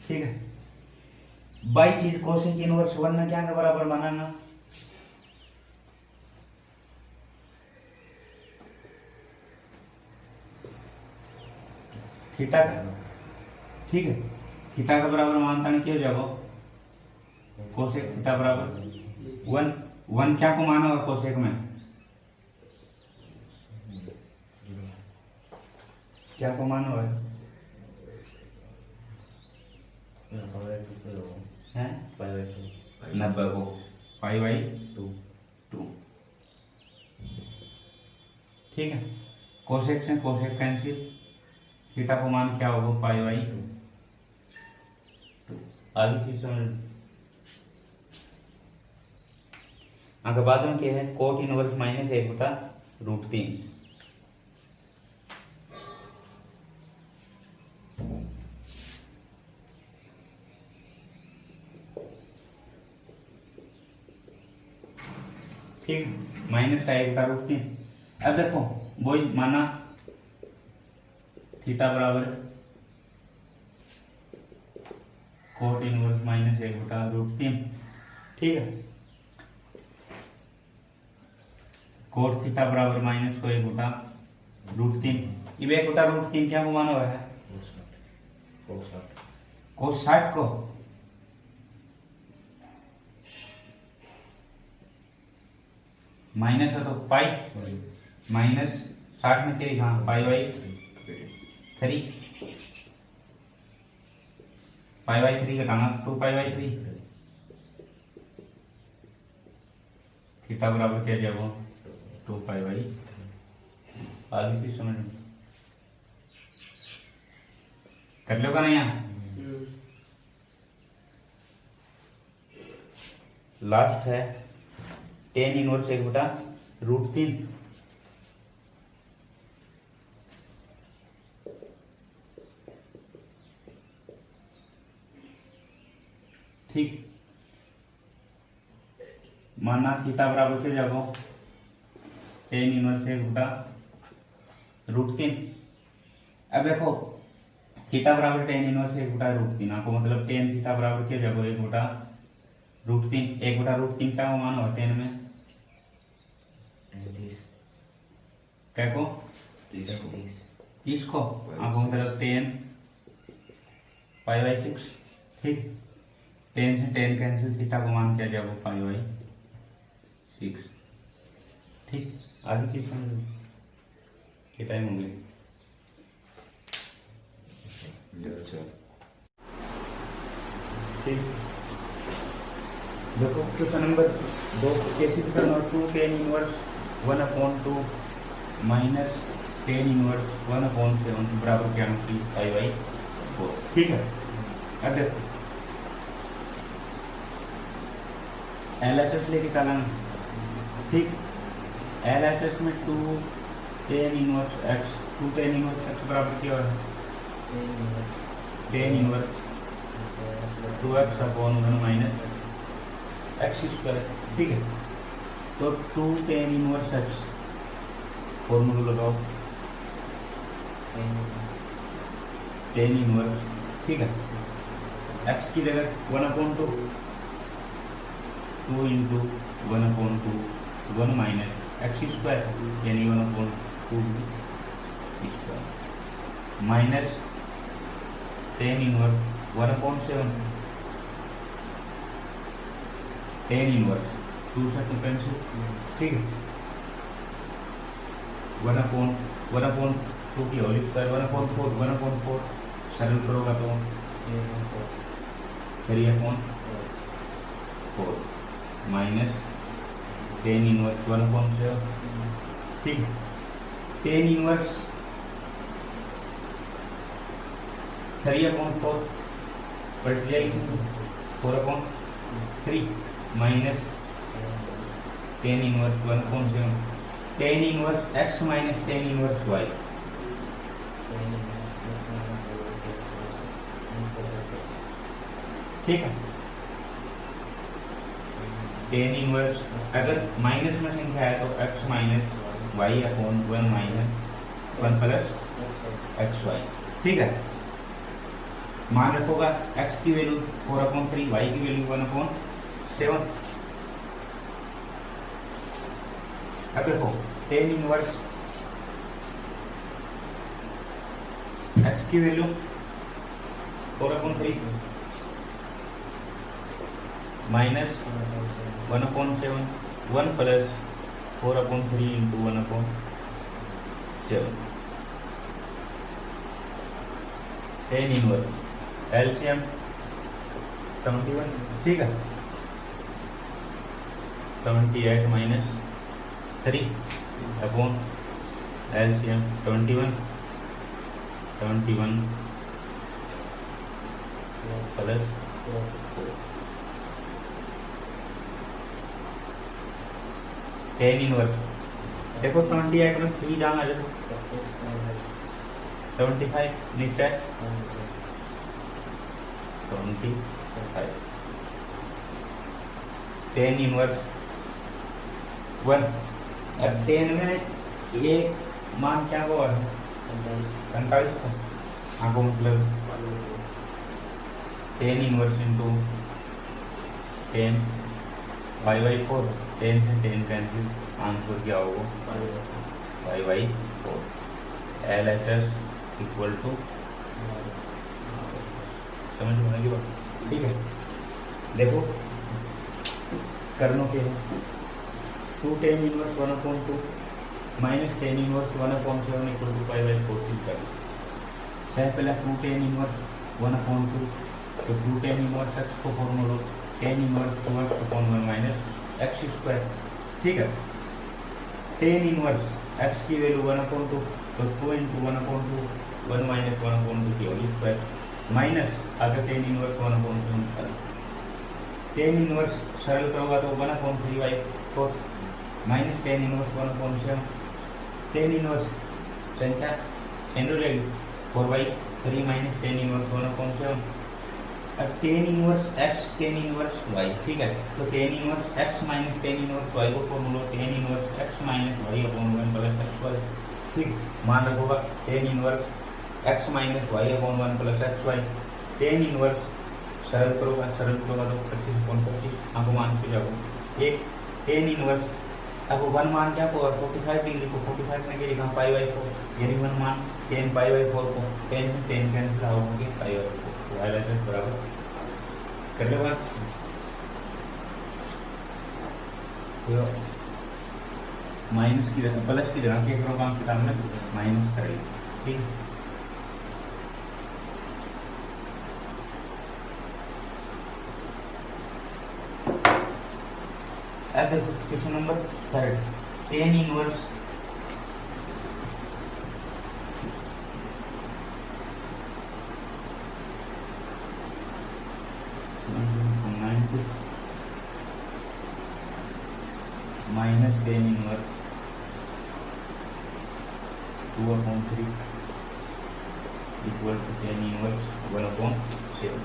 ठीक है। बाई चीज कोसेक इनवर्स 1 ने क्या के बराबर बनाना, थीटा का, ठीक है। थीटा का बराबर मानता नहीं क्या हो जाएगा, कोसेक थीटा बराबर 1 क्या को माना होगा कोसेक में, क्या को माना होगा है 90 को पाई बाई 2, ठीक है। कोसेक से कोसेक कैंसिल, थीटा को मान क्या होगा पाई बाई 2, आगे की समझ। आगे बाद में क्या है, कोट इनवर्स माइनस 1 बटा रूट 3, ठीक, माइनस का 1 बटा रूट 3। अब देखो वही माना थीटा बराबर कोट इनवर्स माइनस 1 बटा रूट 3, ठीक है। कोट थीटा बराबर माइनस को 1 बटा रूट 3, ये 1 बटा रूट 3 क्या को माना हुआ है, कोस 60 को, माइनस है तो पाई माइनस 60 में 3 हाँ पाई बाई 3 पाई बाई 3 घटाना तो 2 पाई बाई 3 थीटा बराबर क्या जाएगा 2 पाई बाई आगे की समझ में कर लो का नहीं यहाँ लास्ट है टेन इनवर्स 1/√3 ठीक माना थीटा बराबर से जाओ टेन इनवर्स 1/√3 अब देखो थीटा बराबर टेन इनवर्स 1/√3 आपको मतलब टेन थीटा बराबर क्या जाओ 1/√3 1/√3 क्या मान हो टेन में 30 क्या को 30 को आपको मतलब 10 पाई बाई 6 ठीक 10 से 10 कैंसिल थीटा को मान क्या जाएगा पाई बाई 6 ठीक आगे की समझ के टाइम हो गया ठीक देखो क्वेश्चन नंबर 2 कैसे number 2 tan inverse 1/2 minus tan inverse 1/7 बराबर क्या होगी पाई बाई 4 ठीक है अब देखो LHS लेके चलाना ठीक LHS में 2 tan inverse x 2 tan inverse x बराबर क्या है tan inverse 2x/1 minus x square ठीक है तो 2 टेन इनवर्स x फॉर्मूला लगाओ टेन इनवर्स ठीक है x की जगह 1/2 2 इंटू 1/2 1 माइनस x स्क्वायर यानी 1/2 square minus tan inverse 1/7 ten inverse 2 से 2 कैंसिल ठीक है 1/2 की होल स्क्वायर 1/4 सरल करोगा तो 3/4 माइनस टेन इनवर्स 1/7 ठीक है टेन इनवर्स 3/4 पलट जाएगी 4/3 minus tan inverse 1/7 ten inverse x minus tan inverse y ठीक है टेन इनवर्स अगर माइनस में संख्या है तो x minus y/1 minus 1 plus xy ठीक है मान रखोगा x की वैल्यू 4/3 y की वैल्यू 1/7 अब देखो टेन इनवर्स x की value 4/3 minus 1/7 1 plus 4/3 into 1/7 tan inverse LCM 71 ठीक है 78 minus 3 upon LCM 71 plus 4 tan inverse देखो 78 में 3 डालना देखो 75 नीचे 25 टेन इनवर्स 1 अब 10 में एक मान क्या हुआ है 45 का आपको मतलब 10 इनवर्स इंटू 10 5/4 10 से 10 कैंसिल आंसर क्या होगा 5/4 LHS इक्वल टू समझ में आएगी बात ठीक है देखो करनो के है 2 tan inverse 1/2 minus tan inverse 1/7 equal to pi by 4 theta. सबसे पहले 2 tan इनवर्स 1/2 तो 2 tan इनवर्स x को formula tan inverse 2x/1 minus x square. ठीक है, tan इनवर्स x की वैल्यू 1/2 तो 2 × 1/2 1 माइनस 1/2 की होगी स्क्वायर माइनस अगर tan इनवर्स 1/2 निकाल tan इनवर्स सरल करोगा तो 1/3/4 minus tan inverse 1/7 tan inverse संख्या सेंटर रहेगी 4/3 माइनस tan इनवर्स 1/7। अब tan inverse x tan inverse y। ठीक है, तो tan inverse x minus tan inverse y को formula tan inverse x minus y upon 1 plus x y। ठीक, मान रखोगा tan inverse x minus y upon 1 plus x y. tan inverse सरल करोगा तो 25/25 आपको मान के जाओ एक tan इनवर्स अब 1 मान क्या को 45 डिग्री को 45 में गिरेगा π/4 यानी 1 मान tan π/4 को tan कैंसिल होगी π/4 तो y बराबर कर लो बात। तो माइनस की जगह प्लस की जगह क्या करोगे आप किताब में माइनस करेंगे। ठीक, अब देखो question number 3 tan inverse minus tan inverse 2/3 equal to tan inverse 1/7।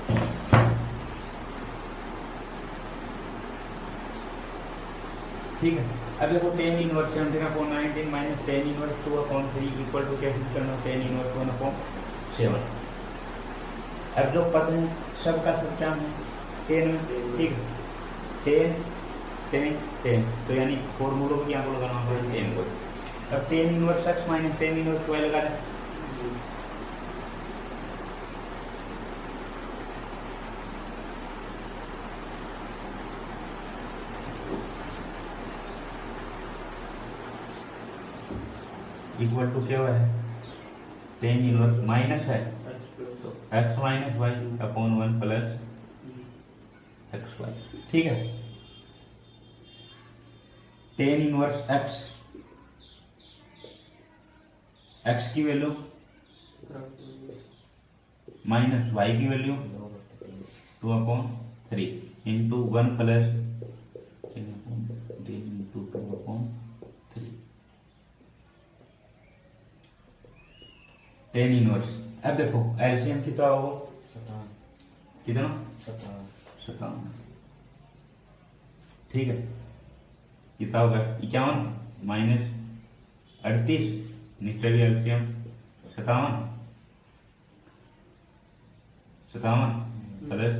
ठीक है, अब देखो tan inverse 17/19 minus tan inverse 2/3 equal to कैसे करना tan इनवर्स 1/7। अब जो पद है सबका सब क्या है tan में। ठीक है, tan तो यानी फॉर्मूलों को क्या लगाना पड़ेगा tan को। अब tan inverse x minus tan inverse y लगा दें इक्वल टू क्या है tan इनवर्स माइनस है तो x minus y upon 1 plus x y. ठीक है, tan इनवर्स x की वैल्यू माइनस y की value 2/3 into 1 plus into 2/3 tan inverse. अब देखो एलसीएम कितना होगा कितना 57। ठीक है, कितना होगा 51 माइनस 38 नीचे भी एलसीएम 57 प्लस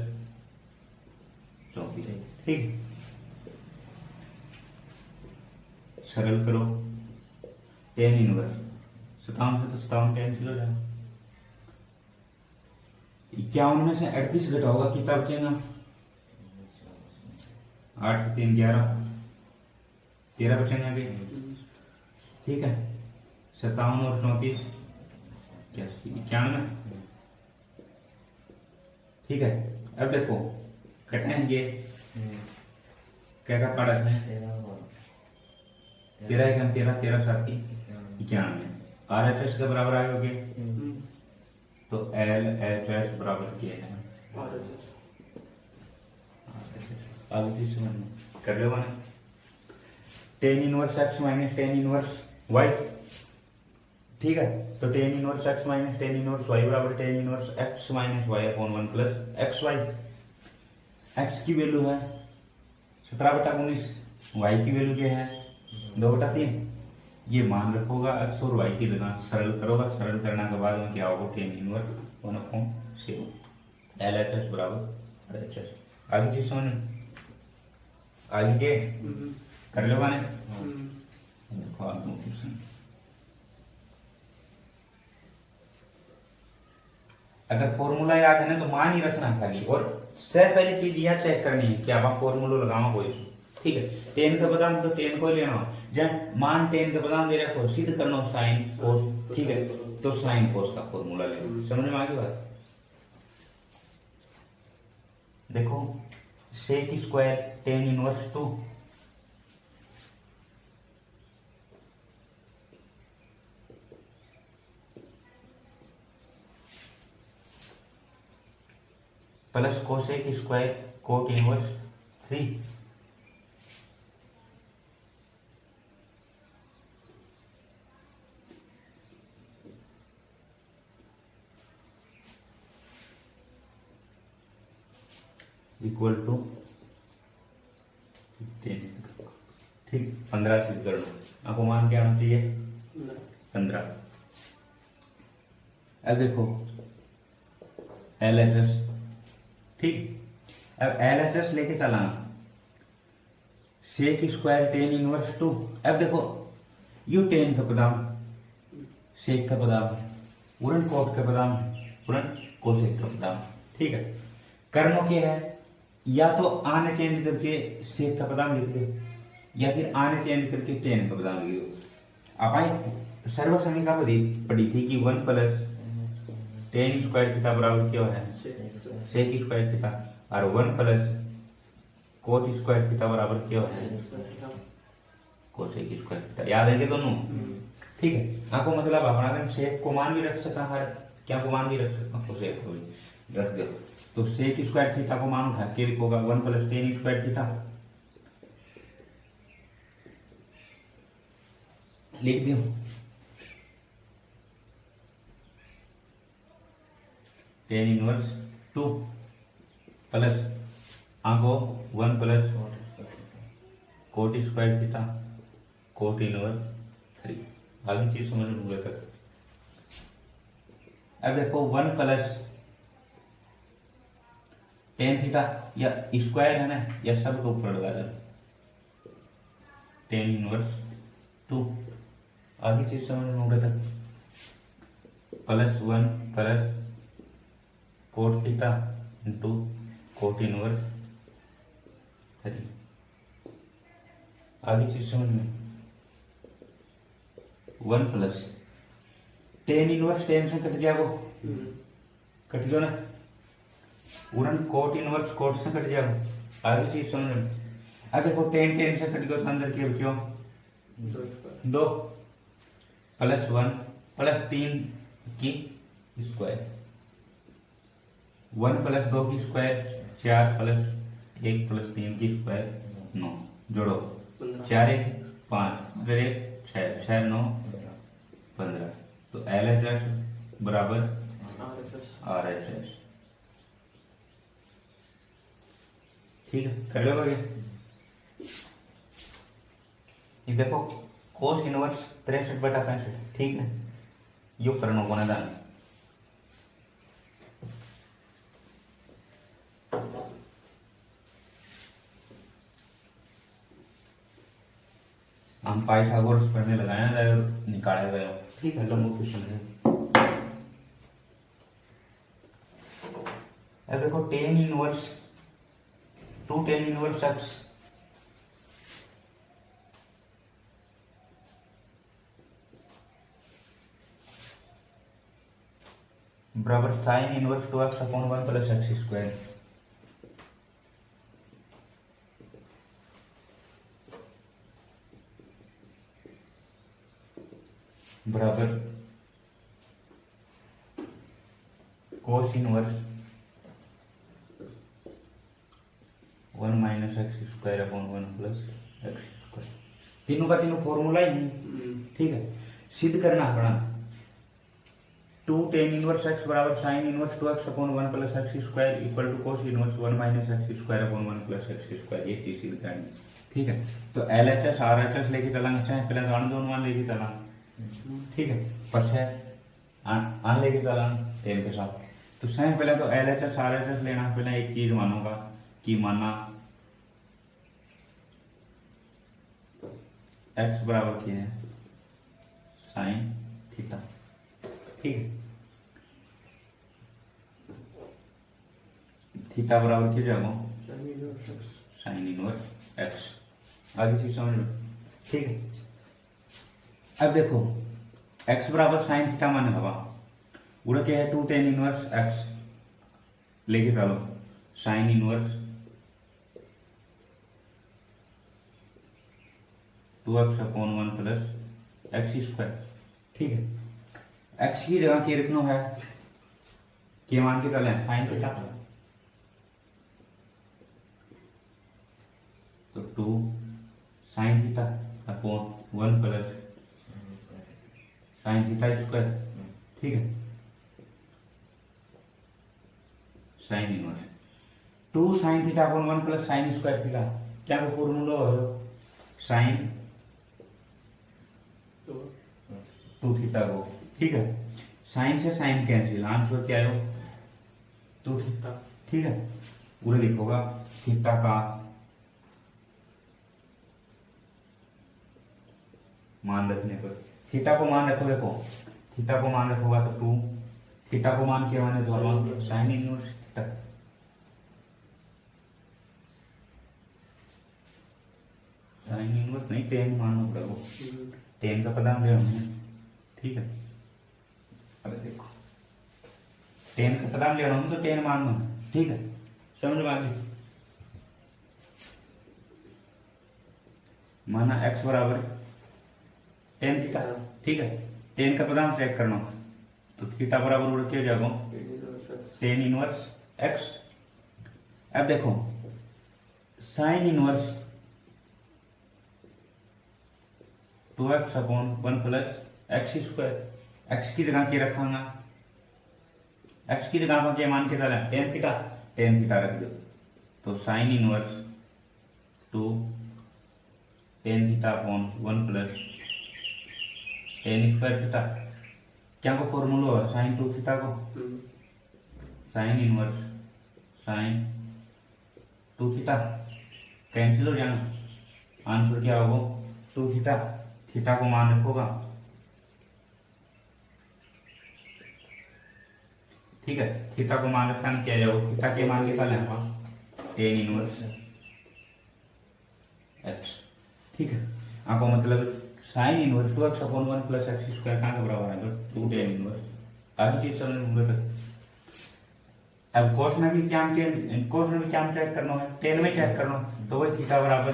34। ठीक, सरल करो tan इनवर्स 57 से तो 57 कैंसिल हो जाएगा 51 में से 38 घटा होगा कितना बचेगा 8 3 11 13 बचेंगे आगे। ठीक है, 57 और 34 91। ठीक है, अब देखो कटेंगे क्या क्या पड़ा है 13 13 7 91 RHS के बराबर आएगा तो LHS बराबर क्या है आगे चीज समझ में कर लो मैंने tan inverse x minus tan inverse y। ठीक है, तो tan inverse x minus tan inverse y बराबर tan inverse x minus y upon 1 plus x y. x की वैल्यू है 17/19 y की वैल्यू क्या है 2/3। ये मान रखोगा x और y की जगह सरल करोगा सरल करने के बाद में क्या होगा tan इनवर्स 1/7 LHS बराबर RHS। आगे चीज समझ आगे के कर लो गाने देखो आप क्वेश्चन अगर फॉर्मूला याद है ना तो मान ही रखना खाली और सबसे पहली चीज यह चेक करनी है कि आप फॉर्मूला लगाओ कोई ठीक है, टेन का बदाम तो टेन को लेना जब मान टेन का बदाम दे रहा है सिद्ध करना साइन कोस, ठीक है, तो साइन कोस का फॉर्मूला लेना। समझ में आ गई बात? देखो sec square tan inverse 2 plus cosec square cot inverse 3 equal to 15। ठीक, 15 सिद्ध कर लो। आपको मान क्या आना चाहिए? 15। अब देखो LHS, ठीक, अब LHS लेके चलाना सेक स्क्वायर टेन इनवर्स 2। अब देखो यू टेन का पदाम सेक का पदाम उड़न कोट का पदाम उड़न कोसेक का पदाम, ठीक है। करनो क्या है, या तो आने चेंज करके सेक का पदाम लिख दो या फिर आने चेंज करके टेन का पदाम लिख दो। आप सर्वसंज्ञा पढ़ी थी कि 1 प्लस टेन स्क्वायर थीटा बराबर क्या है सेक स्क्वायर थीटा, और 1 प्लस कोट स्क्वायर थीटा बराबर क्या है कोसेक स्क्वायर थीटा। याद है कि दोनों? ठीक है, आपको मतलब अपना सेक को मान भी रख सकता, हर क्या को मान भी रख सकता, कोसेक को भी रख दो। तो सेक स्क्वायर थीटा को मान उठा के होगा 1 प्लस टेन स्क्वायर थीटा, लिख दियो। टेन इनवर्स 2 प्लस आगो 1 plus coat square theta coat inverse 3। आगे चीज समझ में हुए तक। अब देखो 1 प्लस टेन थीटा या स्क्वायर है ना, या सब को ऊपर लगा दो टेन इनवर्स 2। आगे चीज समझ में होगा तक। Plus 1 plus cot theta into coat inverse 3। आगे चीज समझ में 1 प्लस टेन इनवर्स टेन से कट जाएगा, कट गया ना, उड़न कोट इनवर्स कोट से कट जाएगा। आगे चीज समझ में। अब देखो टेन टेन से कट गया तो अंदर की क्यों 2 प्लस 1 प्लस 3 की स्क्वायर 1 प्लस 2 की स्क्वायर 4 प्लस 1 प्लस 3 की स्क्वायर 9। जोड़ो 4 1 5 फिर 1 6 6 9 15। तो LHS बराबर RHS। ठीक है, कर लो ये देखो कोस इनवर्स 63/65, ठीक है, यो करना होगा ना। हम पाइथागोरस पढ़ने लगाए हैं, निकाले गए, ठीक है, लंबो क्वेश्चन है। अब देखो tan inverse 2 tan inverse x बराबर sine inverse 2x upon 1 plus x square. बराबर cos inverse 1 minus x square upon 1 plus x square. तीनों का तीनों फॉर्मूला ही है, ठीक है। सिद्ध करना अपना 2 टेन इनवर्स x बराबर sine inverse 2x upon 1 plus x square equal to cos inverse 1 minus x square upon 1 plus x square. ये चीज सिद्ध करनी, ठीक है। तो LHS RHS लेके चलांगे, चाहे पहले तो आन दोनों मान लेके चलांगे, ठीक है, पछे आन लेके चलांगे टेन के साथ। तो चाहे पहले तो LHS RHS लेना, पहले एक चीज मानूंगा कि माना x बराबर क्या है साइन थीटा, ठीक है। थीटा बराबर क्या जाएगा साइन इनवर्स x, आगे चीज समझ लो, ठीक है। अब देखो x बराबर साइन थीटा माने हवा उड़ा क्या है 2 tan इनवर्स x लेके चलो sign inverse 2x upon 1 plus x square, ठीक है। x की जगह क्या रखना है, के मान के डालें साइन थीटा, तो 2 sine theta upon 1 plus sine theta square, ठीक है। Sine inverse 2 sine theta upon 1 plus sine square theta, क्या को फॉर्मूला हो साइन 2 थीटा को, ठीक है। साइन से साइन कैंसिल, आंसर क्या है 2 थीटा, ठीक है। पूरे लिखोगा थीटा का मान रखने पर, थीटा को मान रखो, देखो थीटा को मान रखोगा तो 2, थीटा को मान क्या माने तो sine inverse theta, sine inverse नहीं टेन मानना पड़ेगा, टेन का पता मुझे हमने, ठीक है। अरे देखो टेन का पता ले रहा हूं तो टेन मानना, ठीक है, समझ में आ गई। माना x बराबर टेन थीटा, ठीक है। टेन का पदांक चेक करना तो थीटा बराबर उड़ के जाएगा टेन इनवर्स x। अब देखो sign inverse 2x upon 1 plus x square, x की जगह क्या रखांगा, एक्स की जगह पर क्या मान के डाला टेन थीटा रख दो, तो sine inverse 2 tan theta upon 1 plus tan square theta, क्या को फॉर्मूला है साइन 2 थीटा को, sine inverse sine 2 theta cancel हो जाना, आंसर क्या होगा 2 थीटा, थीटा को मान रखोगा, ठीक है। थीटा को मान रखना क्या जाओ, थीटा के मान निकाले टेन इनवर्स एक्स, ठीक है। आपको मतलब sign inverse 2x upon 1 plus x square कहाँ के बराबर है 2 टेन इनवर्स, आगे चीज समझ में तक। अब कोस में भी क्या चेक करना है, टेन में चेक करना, तो वही थीटा बराबर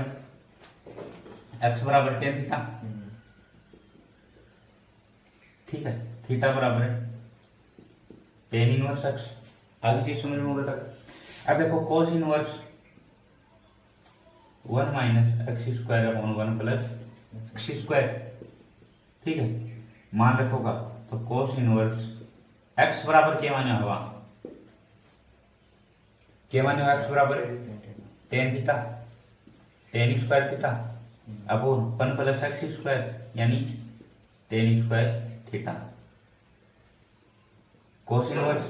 एक्स बराबर टेन थीटा, ठीक है। थीटा बराबर टेन इनवर्स एक्स, आगे चीज समझ में होगा तक। अब देखो cos inverse 1 minus x square upon 1 plus x square, ठीक है। मान रखोगा तो कोस इनवर्स एक्स बराबर क्या माने हुआ, क्या माने हुआ एक्स बराबर tan theta, tan square theta upon 1 plus x square यानी tan square theta. Cos inverse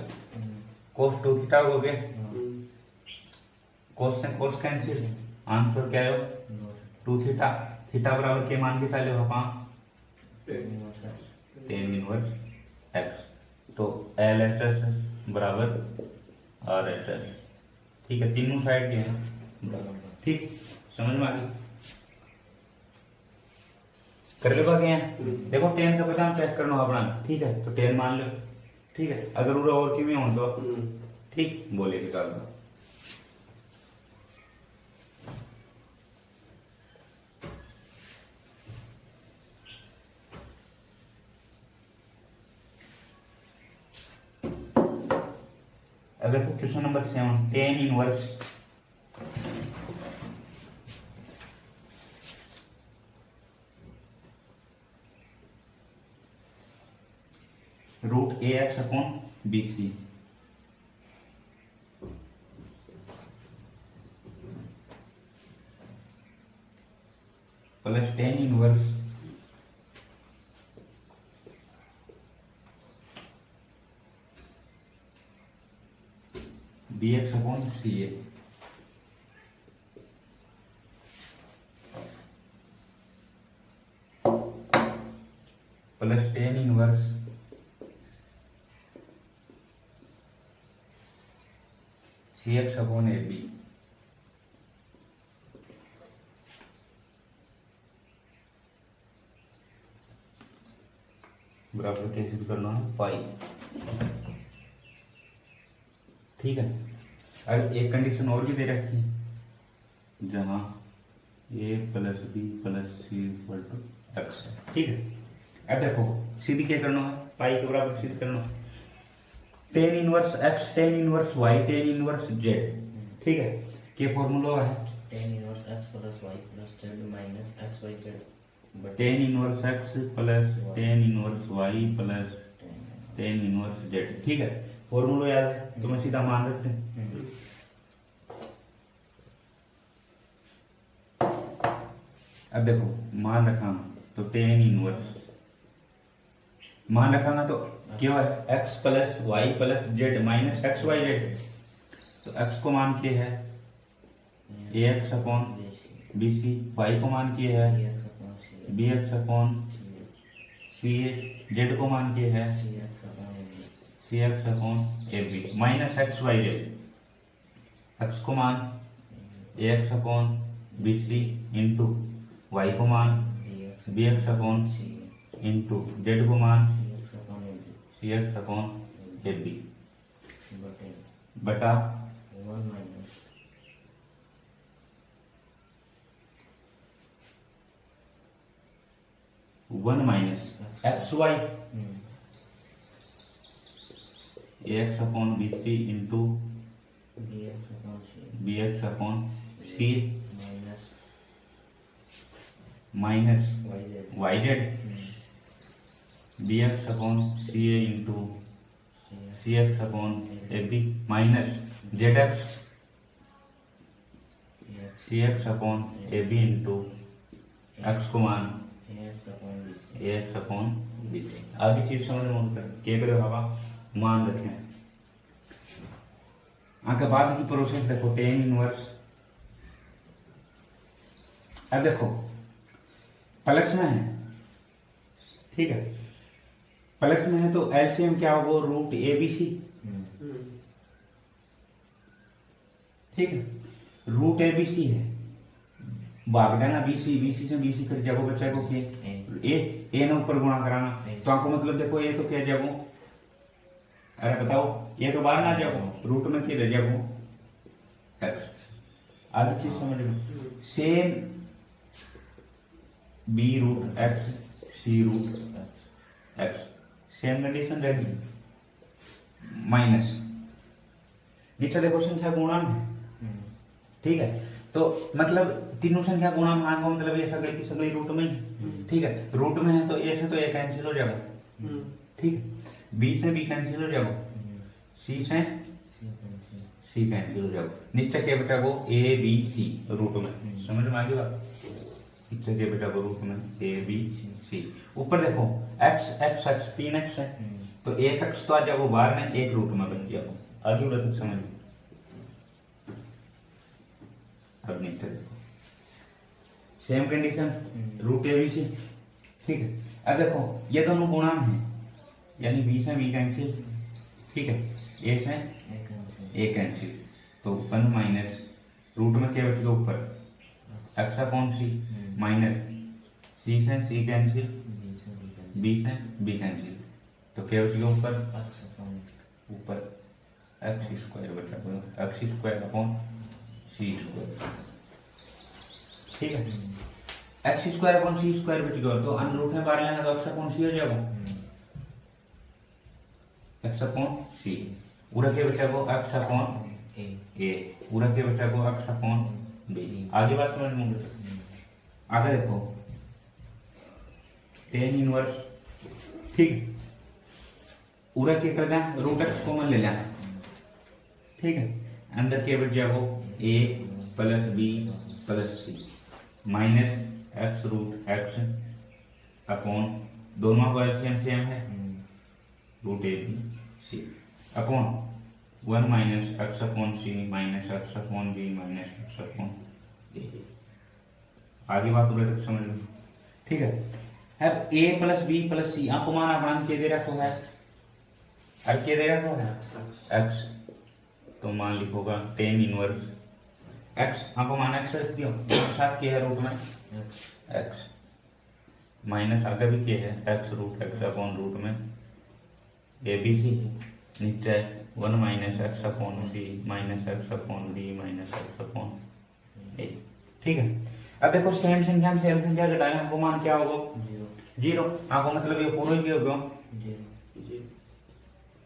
cos 2 theta हो गए, कोस से कोस कैंसिल, आंसर क्या है 2 थीटा, थीटा बराबर के मान के पहले होगा टेन इनवर्स एक्स, तो एल एस एस बराबर आर एस एस, ठीक है। तीनों साइड के हैं, ठीक, समझ में आ गई, कर लो क्या है। देखो टेन का पता चेक करना अपना, ठीक है, तो टेन मान लो, ठीक है। अगर उरा और क्यों हो तो ठीक बोले निकाल दो। अगर question number 7 tan inverse root a x upon b c, plus tan inverse b x upon c a, plus tan inverse c x upon a b, बराबर कैसे करना है पाई। ठीक है, अब एक कंडीशन और भी दे रखी है जहां a plus b plus c equal to x है। ठीक है, अब देखो सीधी क्या करना है, पाई के बराबर सीधी करना है tan inverse x tan inverse y tan inverse z. ठीक है, क्या फॉर्मूला है tan inverse x plus y plus z minus x y z but tan inverse x plus tan inverse y plus tan inverse z. ठीक है, फॉर्मूला याद है तो मैं सीधा मान रखते हैं। अब देखो मान रखाना तो टेन इनवर्स मान रखाना तो क्या है x plus y plus z minus x y z. तो x को मान के है a x upon b c, y को मान के है b x upon c a, z को मान के है c x upon a b minus x y z. X को मान a x upon b c into y को मान b x upon into z को मान c x upon a B बटा 1 minus one minus x y a x upon b c into bx upon c b x upon c minus minus yz y z b x upon c a into c x upon a b minus z x c x upon a b into x को मान x upon bc a x upon b. आगे चीज समझ में कर क्या करे हवा मान रखें। आगे बाद की प्रोसेस देखो टेन इनवर्स। अब देखो प्लस में है, ठीक है, प्लस में है तो एलसीएम क्या होगा रूट ए बी सी। ठीक है, रूट ए बी सी है, भाग देना बी सी से बी सी कर जगह बचा को क्या ए ना ऊपर गुणा कराना तो आपको मतलब देखो ये तो क्या जगो, अरे बताओ ये तो बाहर ना जगो रूट में क्या जगो एक्स। आगे चीज समझ लो सेम बी रूट एक्स सी रूट एक्स सेम कंडीशन रहेगी माइनस नीचे देखो संख्या गुणन है। ठीक है, तो मतलब तीनों संख्या गुणा मान का मतलब ये सगली की सगली रूट में ही। ठीक है, रूट में है तो ए से तो ए कैंसिल हो जाएगा। ठीक है, बी से बी कैंसिल हो जाएगा, सी से सी कैंसिल हो जाएगा, नीचे क्या बचा वो ए बी सी रूट में। समझ में आ गई बात, नीचे क्या बचा वो रूट में ए बी सी। ऊपर देखो एक्स एक्स एक्स तीन एक्स है तो एक एक्स तो आ जाएगा बाहर में, एक रूट में बच जाएगा। आगे उधर तक समझ। अब नीचे देखो same condition root a b c. ठीक है, अब देखो ये दोनों गुणांक हैं यानी बी से बी कैंसिल। ठीक है, ए से ए कैंसिल तो वन माइनस रूट में क्या बचेगा ऊपर एक्स अपॉन सी माइनस सी से सी कैंसिल बी से बी कैंसिल तो क्या बचेगा ऊपर एक्स स्क्वायर बचा एक्स स्क्वायर अपॉन सी स्क्वायर। ठीक है, एक्स स्क्वायर अपॉन सी स्क्वायर बच गया तो अंडर रूट में बाहर लेना तो एक्स अपॉन सी हो जाएगा, एक्स अपॉन सी पूरा क्या बचा को एक्स अपॉन ए पूरा क्या बचा को एक्स अपॉन बी। आगे बात समझ में आगे देखो टेन इनवर्स। ठीक है, पूरा क्या कर दें रूट एक्स कॉमन ले लें। ठीक है, अंदर क्या बच जाएगा a plus b plus c minus x root x upon दोनों का एलसीएम सेम है root a b c upon one minus x upon c minus x upon b minus x upon a. आगे बात उधर तक समझ लो। ठीक है, अब a plus b plus c आपको माना मान के दे रखो है, अब क्या दे रखो है एक्स तो मान लिखोगा टेन इनवर्स एक्स आपको मान एक्स रख दियो साथ के है रूट में एक्स माइनस आगे भी क्या है x root x upon root में ए बी सी नीचे 1 minus x upon c minus x upon d minus x upon a. ठीक है, अब देखो सेम संख्या में सेम संख्या घटाएं हमको मान क्या होगा जीरो। आपको मतलब ये पूरा ही होगा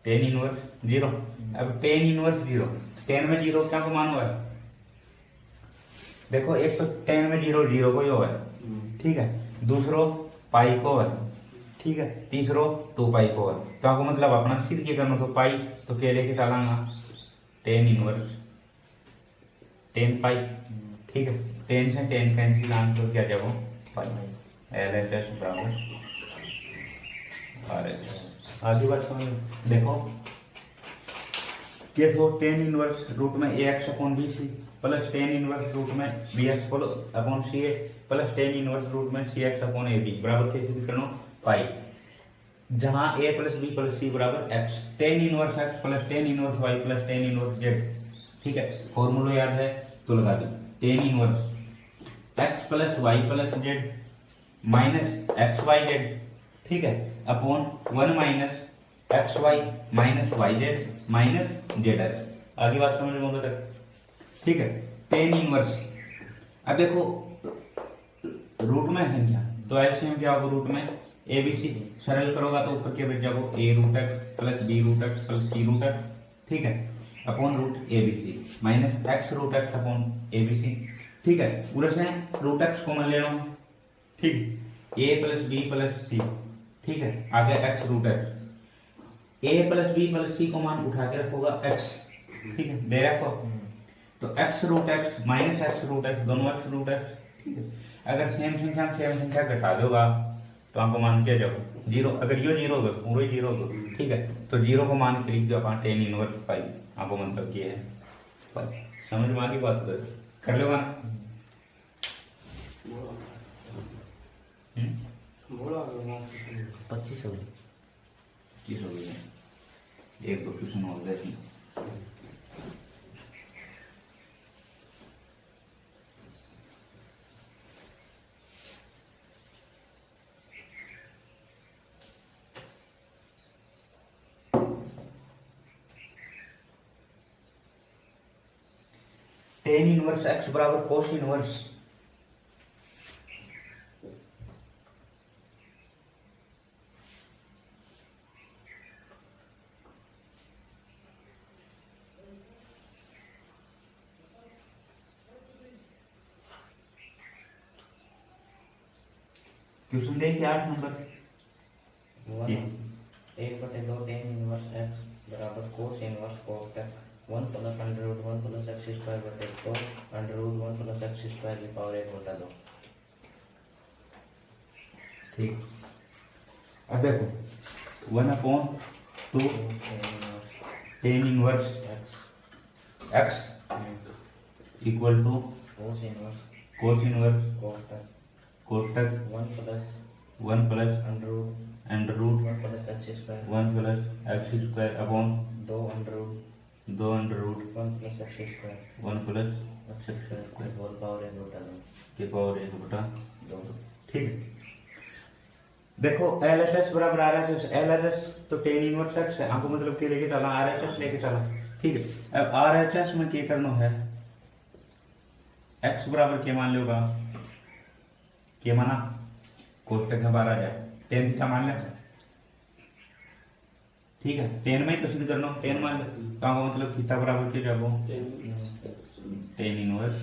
टेन इनवर्स जीरो। अब टेन इनवर्स जीरो, टेन में जीरो क्या को मान हुआ है देखो, एक तो टेन में जीरो जीरो को ही हुआ है, ठीक है, दूसरो पाई को है, ठीक है, तीसरो 2 पाई को है। तो आपको मतलब अपना सीध क्या करना तो पाई तो क्या लेके चलांगा टेन इनवर्स 10 पाई, ठीक है, 10 से 10 कैंसिल आंसर क्या जाओ पाई एल एच एस बराबर आगे बात समझ देखो के तो 10 इनवर्स रूट में a x upon b c plus 10 inverse root में b x upon c a plus 10 inverse root में c x upon a b बराबर कैसे करना पाई, जहां a plus b plus c बराबर x 10 inverse x plus 10 inverse y plus 10 inverse z. ठीक है, फॉर्मूला याद है तो लगा दो 10 inverse x plus y plus z minus x y Z, ठीक है, upon 1 minus x y minus y z minus z x. आगे बात समझ में होगा तक, ठीक है। 10 इनवर्स, अब देखो रूट में संख्या तो एलसीएम क्या होगा रूट में ए बी सी, सरल करोगा तो ऊपर क्या बच जाएगा a root x plus b root x plus c root x, ठीक है, upon root a b c minus x root x upon a b c, ठीक है, उधर से रूट एक्स को मान ले लो, ठीक, ए प्लस बी प्लस सी, ठीक है, आगे एक्स रूट एक्स, ए प्लस बी प्लस सी को मान उठा के रखोगा एक्स, ठीक है, दे रखो तो x root x minus x root x दोनों एक्स रूट एक्स, ठीक है। अगर सेम संख्या घटा दोगा तो आपको मान क्या जाओ जीरो, अगर ये जीरो होगा पूरा ही जीरो होगा, ठीक है, तो जीरो को मान के लिख दो अपन 10 इनवर्स पाई, आपको मतलब ये है पाई। समझ में आ गई बात कर लो ना। बोला 25 हो गई एक दो क्वेश्चन हो गए। टेन इनवर्स एक्स बराबर कोस इनवर्स क्वेश्चन देखिए 8 नंबर 1/2 tan इनवर्स x बराबर cos inverse cos x 1 plus under root 1 plus x square बटे 2 under root 1 plus x square की पावर 1/2। ठीक, अब देखो 1/2 tan inverse x equal to cos inverse cos inverse cos 1 plus under root 1 plus x square upon 2 under root 1 plus x square की होल पावर 1/2 के पावर 1/2। 2। ठीक है, देखो एल एच एस बराबर R H S, L H S तो टेन इनवर्स एक्स है, आपको मतलब क्या लेके चला आर एच एस लेके चला, ठीक है। अब आर एच एस में क्या करना है एक्स बराबर क्या मान लोगा क्या माना कोष्टक में 12 जाए 10 थीटा मान ले, ठीक है, 10 में ही तो सिद्ध करना 10 मान ले तो आपको मतलब थीटा बराबर क्या जाओ 10 इनवर्स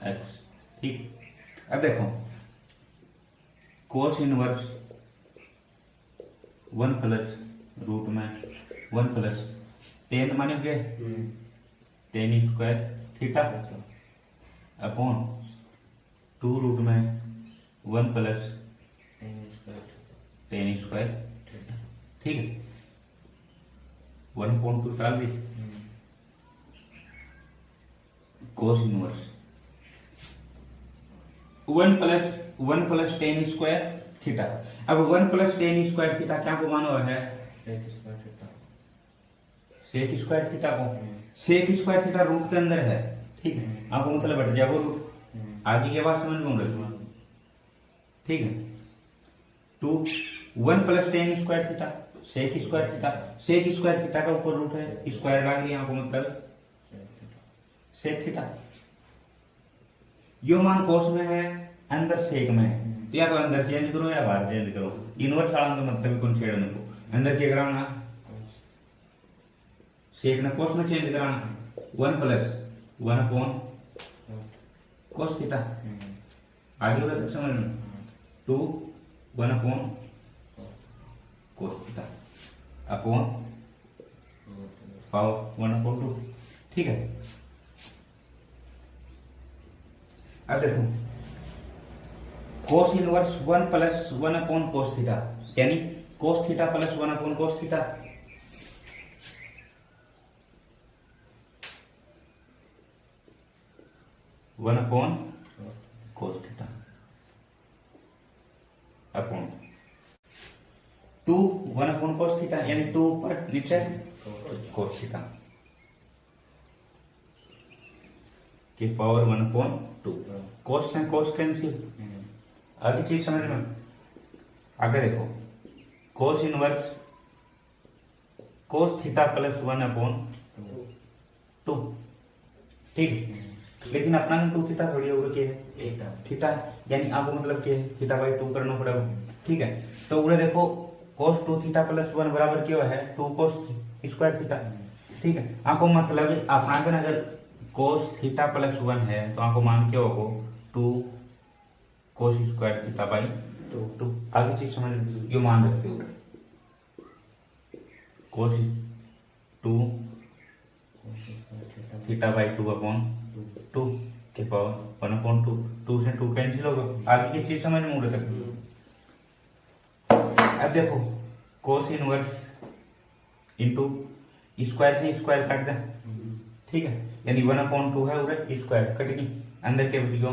एक्स। ठीक, अब देखो कोस इनवर्स 1 प्लस रूट में 1 प्लस 10 मानोगे 10 स्क्वायर थीटा अपॉन 2 रूट में 1 प्लस 10 स्क्वायर, ठीक है, 1.2 डाल दी cos inverse 1 plus 10 square theta. अब 1 प्लस 10 स्क्वायर थीटा क्या को मानो है सेक स्क्वायर थीटा को, सेक स्क्वायर थीटा रूट के अंदर है, ठीक है, आपको मतलब हट जाएगा रूट, आगे के बाद समझ में होगा, ठीक है। Two 1 plus tan square theta sec square theta, sec square theta का ऊपर रूट है, स्क्वायर लगा यहाँ को मतलब सेक थीटा। यो मान कोस में है, अंदर सेक में है, तो या तो अंदर चेंज करो या बाहर चेंज करो। इनवर्स आना तो मतलब कौन छेड़ने को अंदर क्या कराना, सेक ने कोस में चेंज कराना, 1 प्लस 1 अपॉन कोस थीटा। आगे होगा तक समझ में, 2 1 upon cos theta upon power 1 upon 2। ठीक है, अब देखो cos inverse 1 plus 1 upon cos theta, यानी cos theta plus 1 upon cos theta. One upon cos theta upon 2 1 upon cos theta, यानी 2 ऊपर नीचे कोस थीटा की पावर 1 अपॉन 2। कोस से कोस कैंसिल। अगली चीज समझ में, आगे देखो cos inverse cos theta plus 1 upon 2। ठीक है, लेकिन अपना 2 थीटा थोड़ी होगा, क्या है थीटा, यानी आपको मतलब क्या है थीटा बाई 2 करना पड़ेगा। ठीक है, तो उन्हें देखो कोस 2 थीटा प्लस 1 बराबर क्या है 2 कोस स्क्वायर थीटा। ठीक है, आपको मतलब अपना का अगर कोस थीटा प्लस 1 है तो आपको मान क्या होगा 2 कोस स्क्वायर थीटा बाई 2। आगे चीज समझ यो मान रखते हो, कोस 2 थीटा बाई 2 अपॉन 2 के पावर 1 अपॉन 2, 2 से 2 कैंसिल होगा। आगे की चीज समझ में उड़ सकती। अब देखो कोस इनवर्स इनटू स्क्वायर से स्क्वायर काट दे। ठीक है, यानी 1 अपॉन 2 है उधर स्क्वायर कट गई, अंदर के बच गयो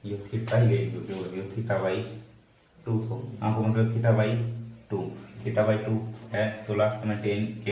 ये थीटा ही गई, जो थीटा बाई 2 तो आपको मतलब थीटा बाई 2 है तो लास्ट में 10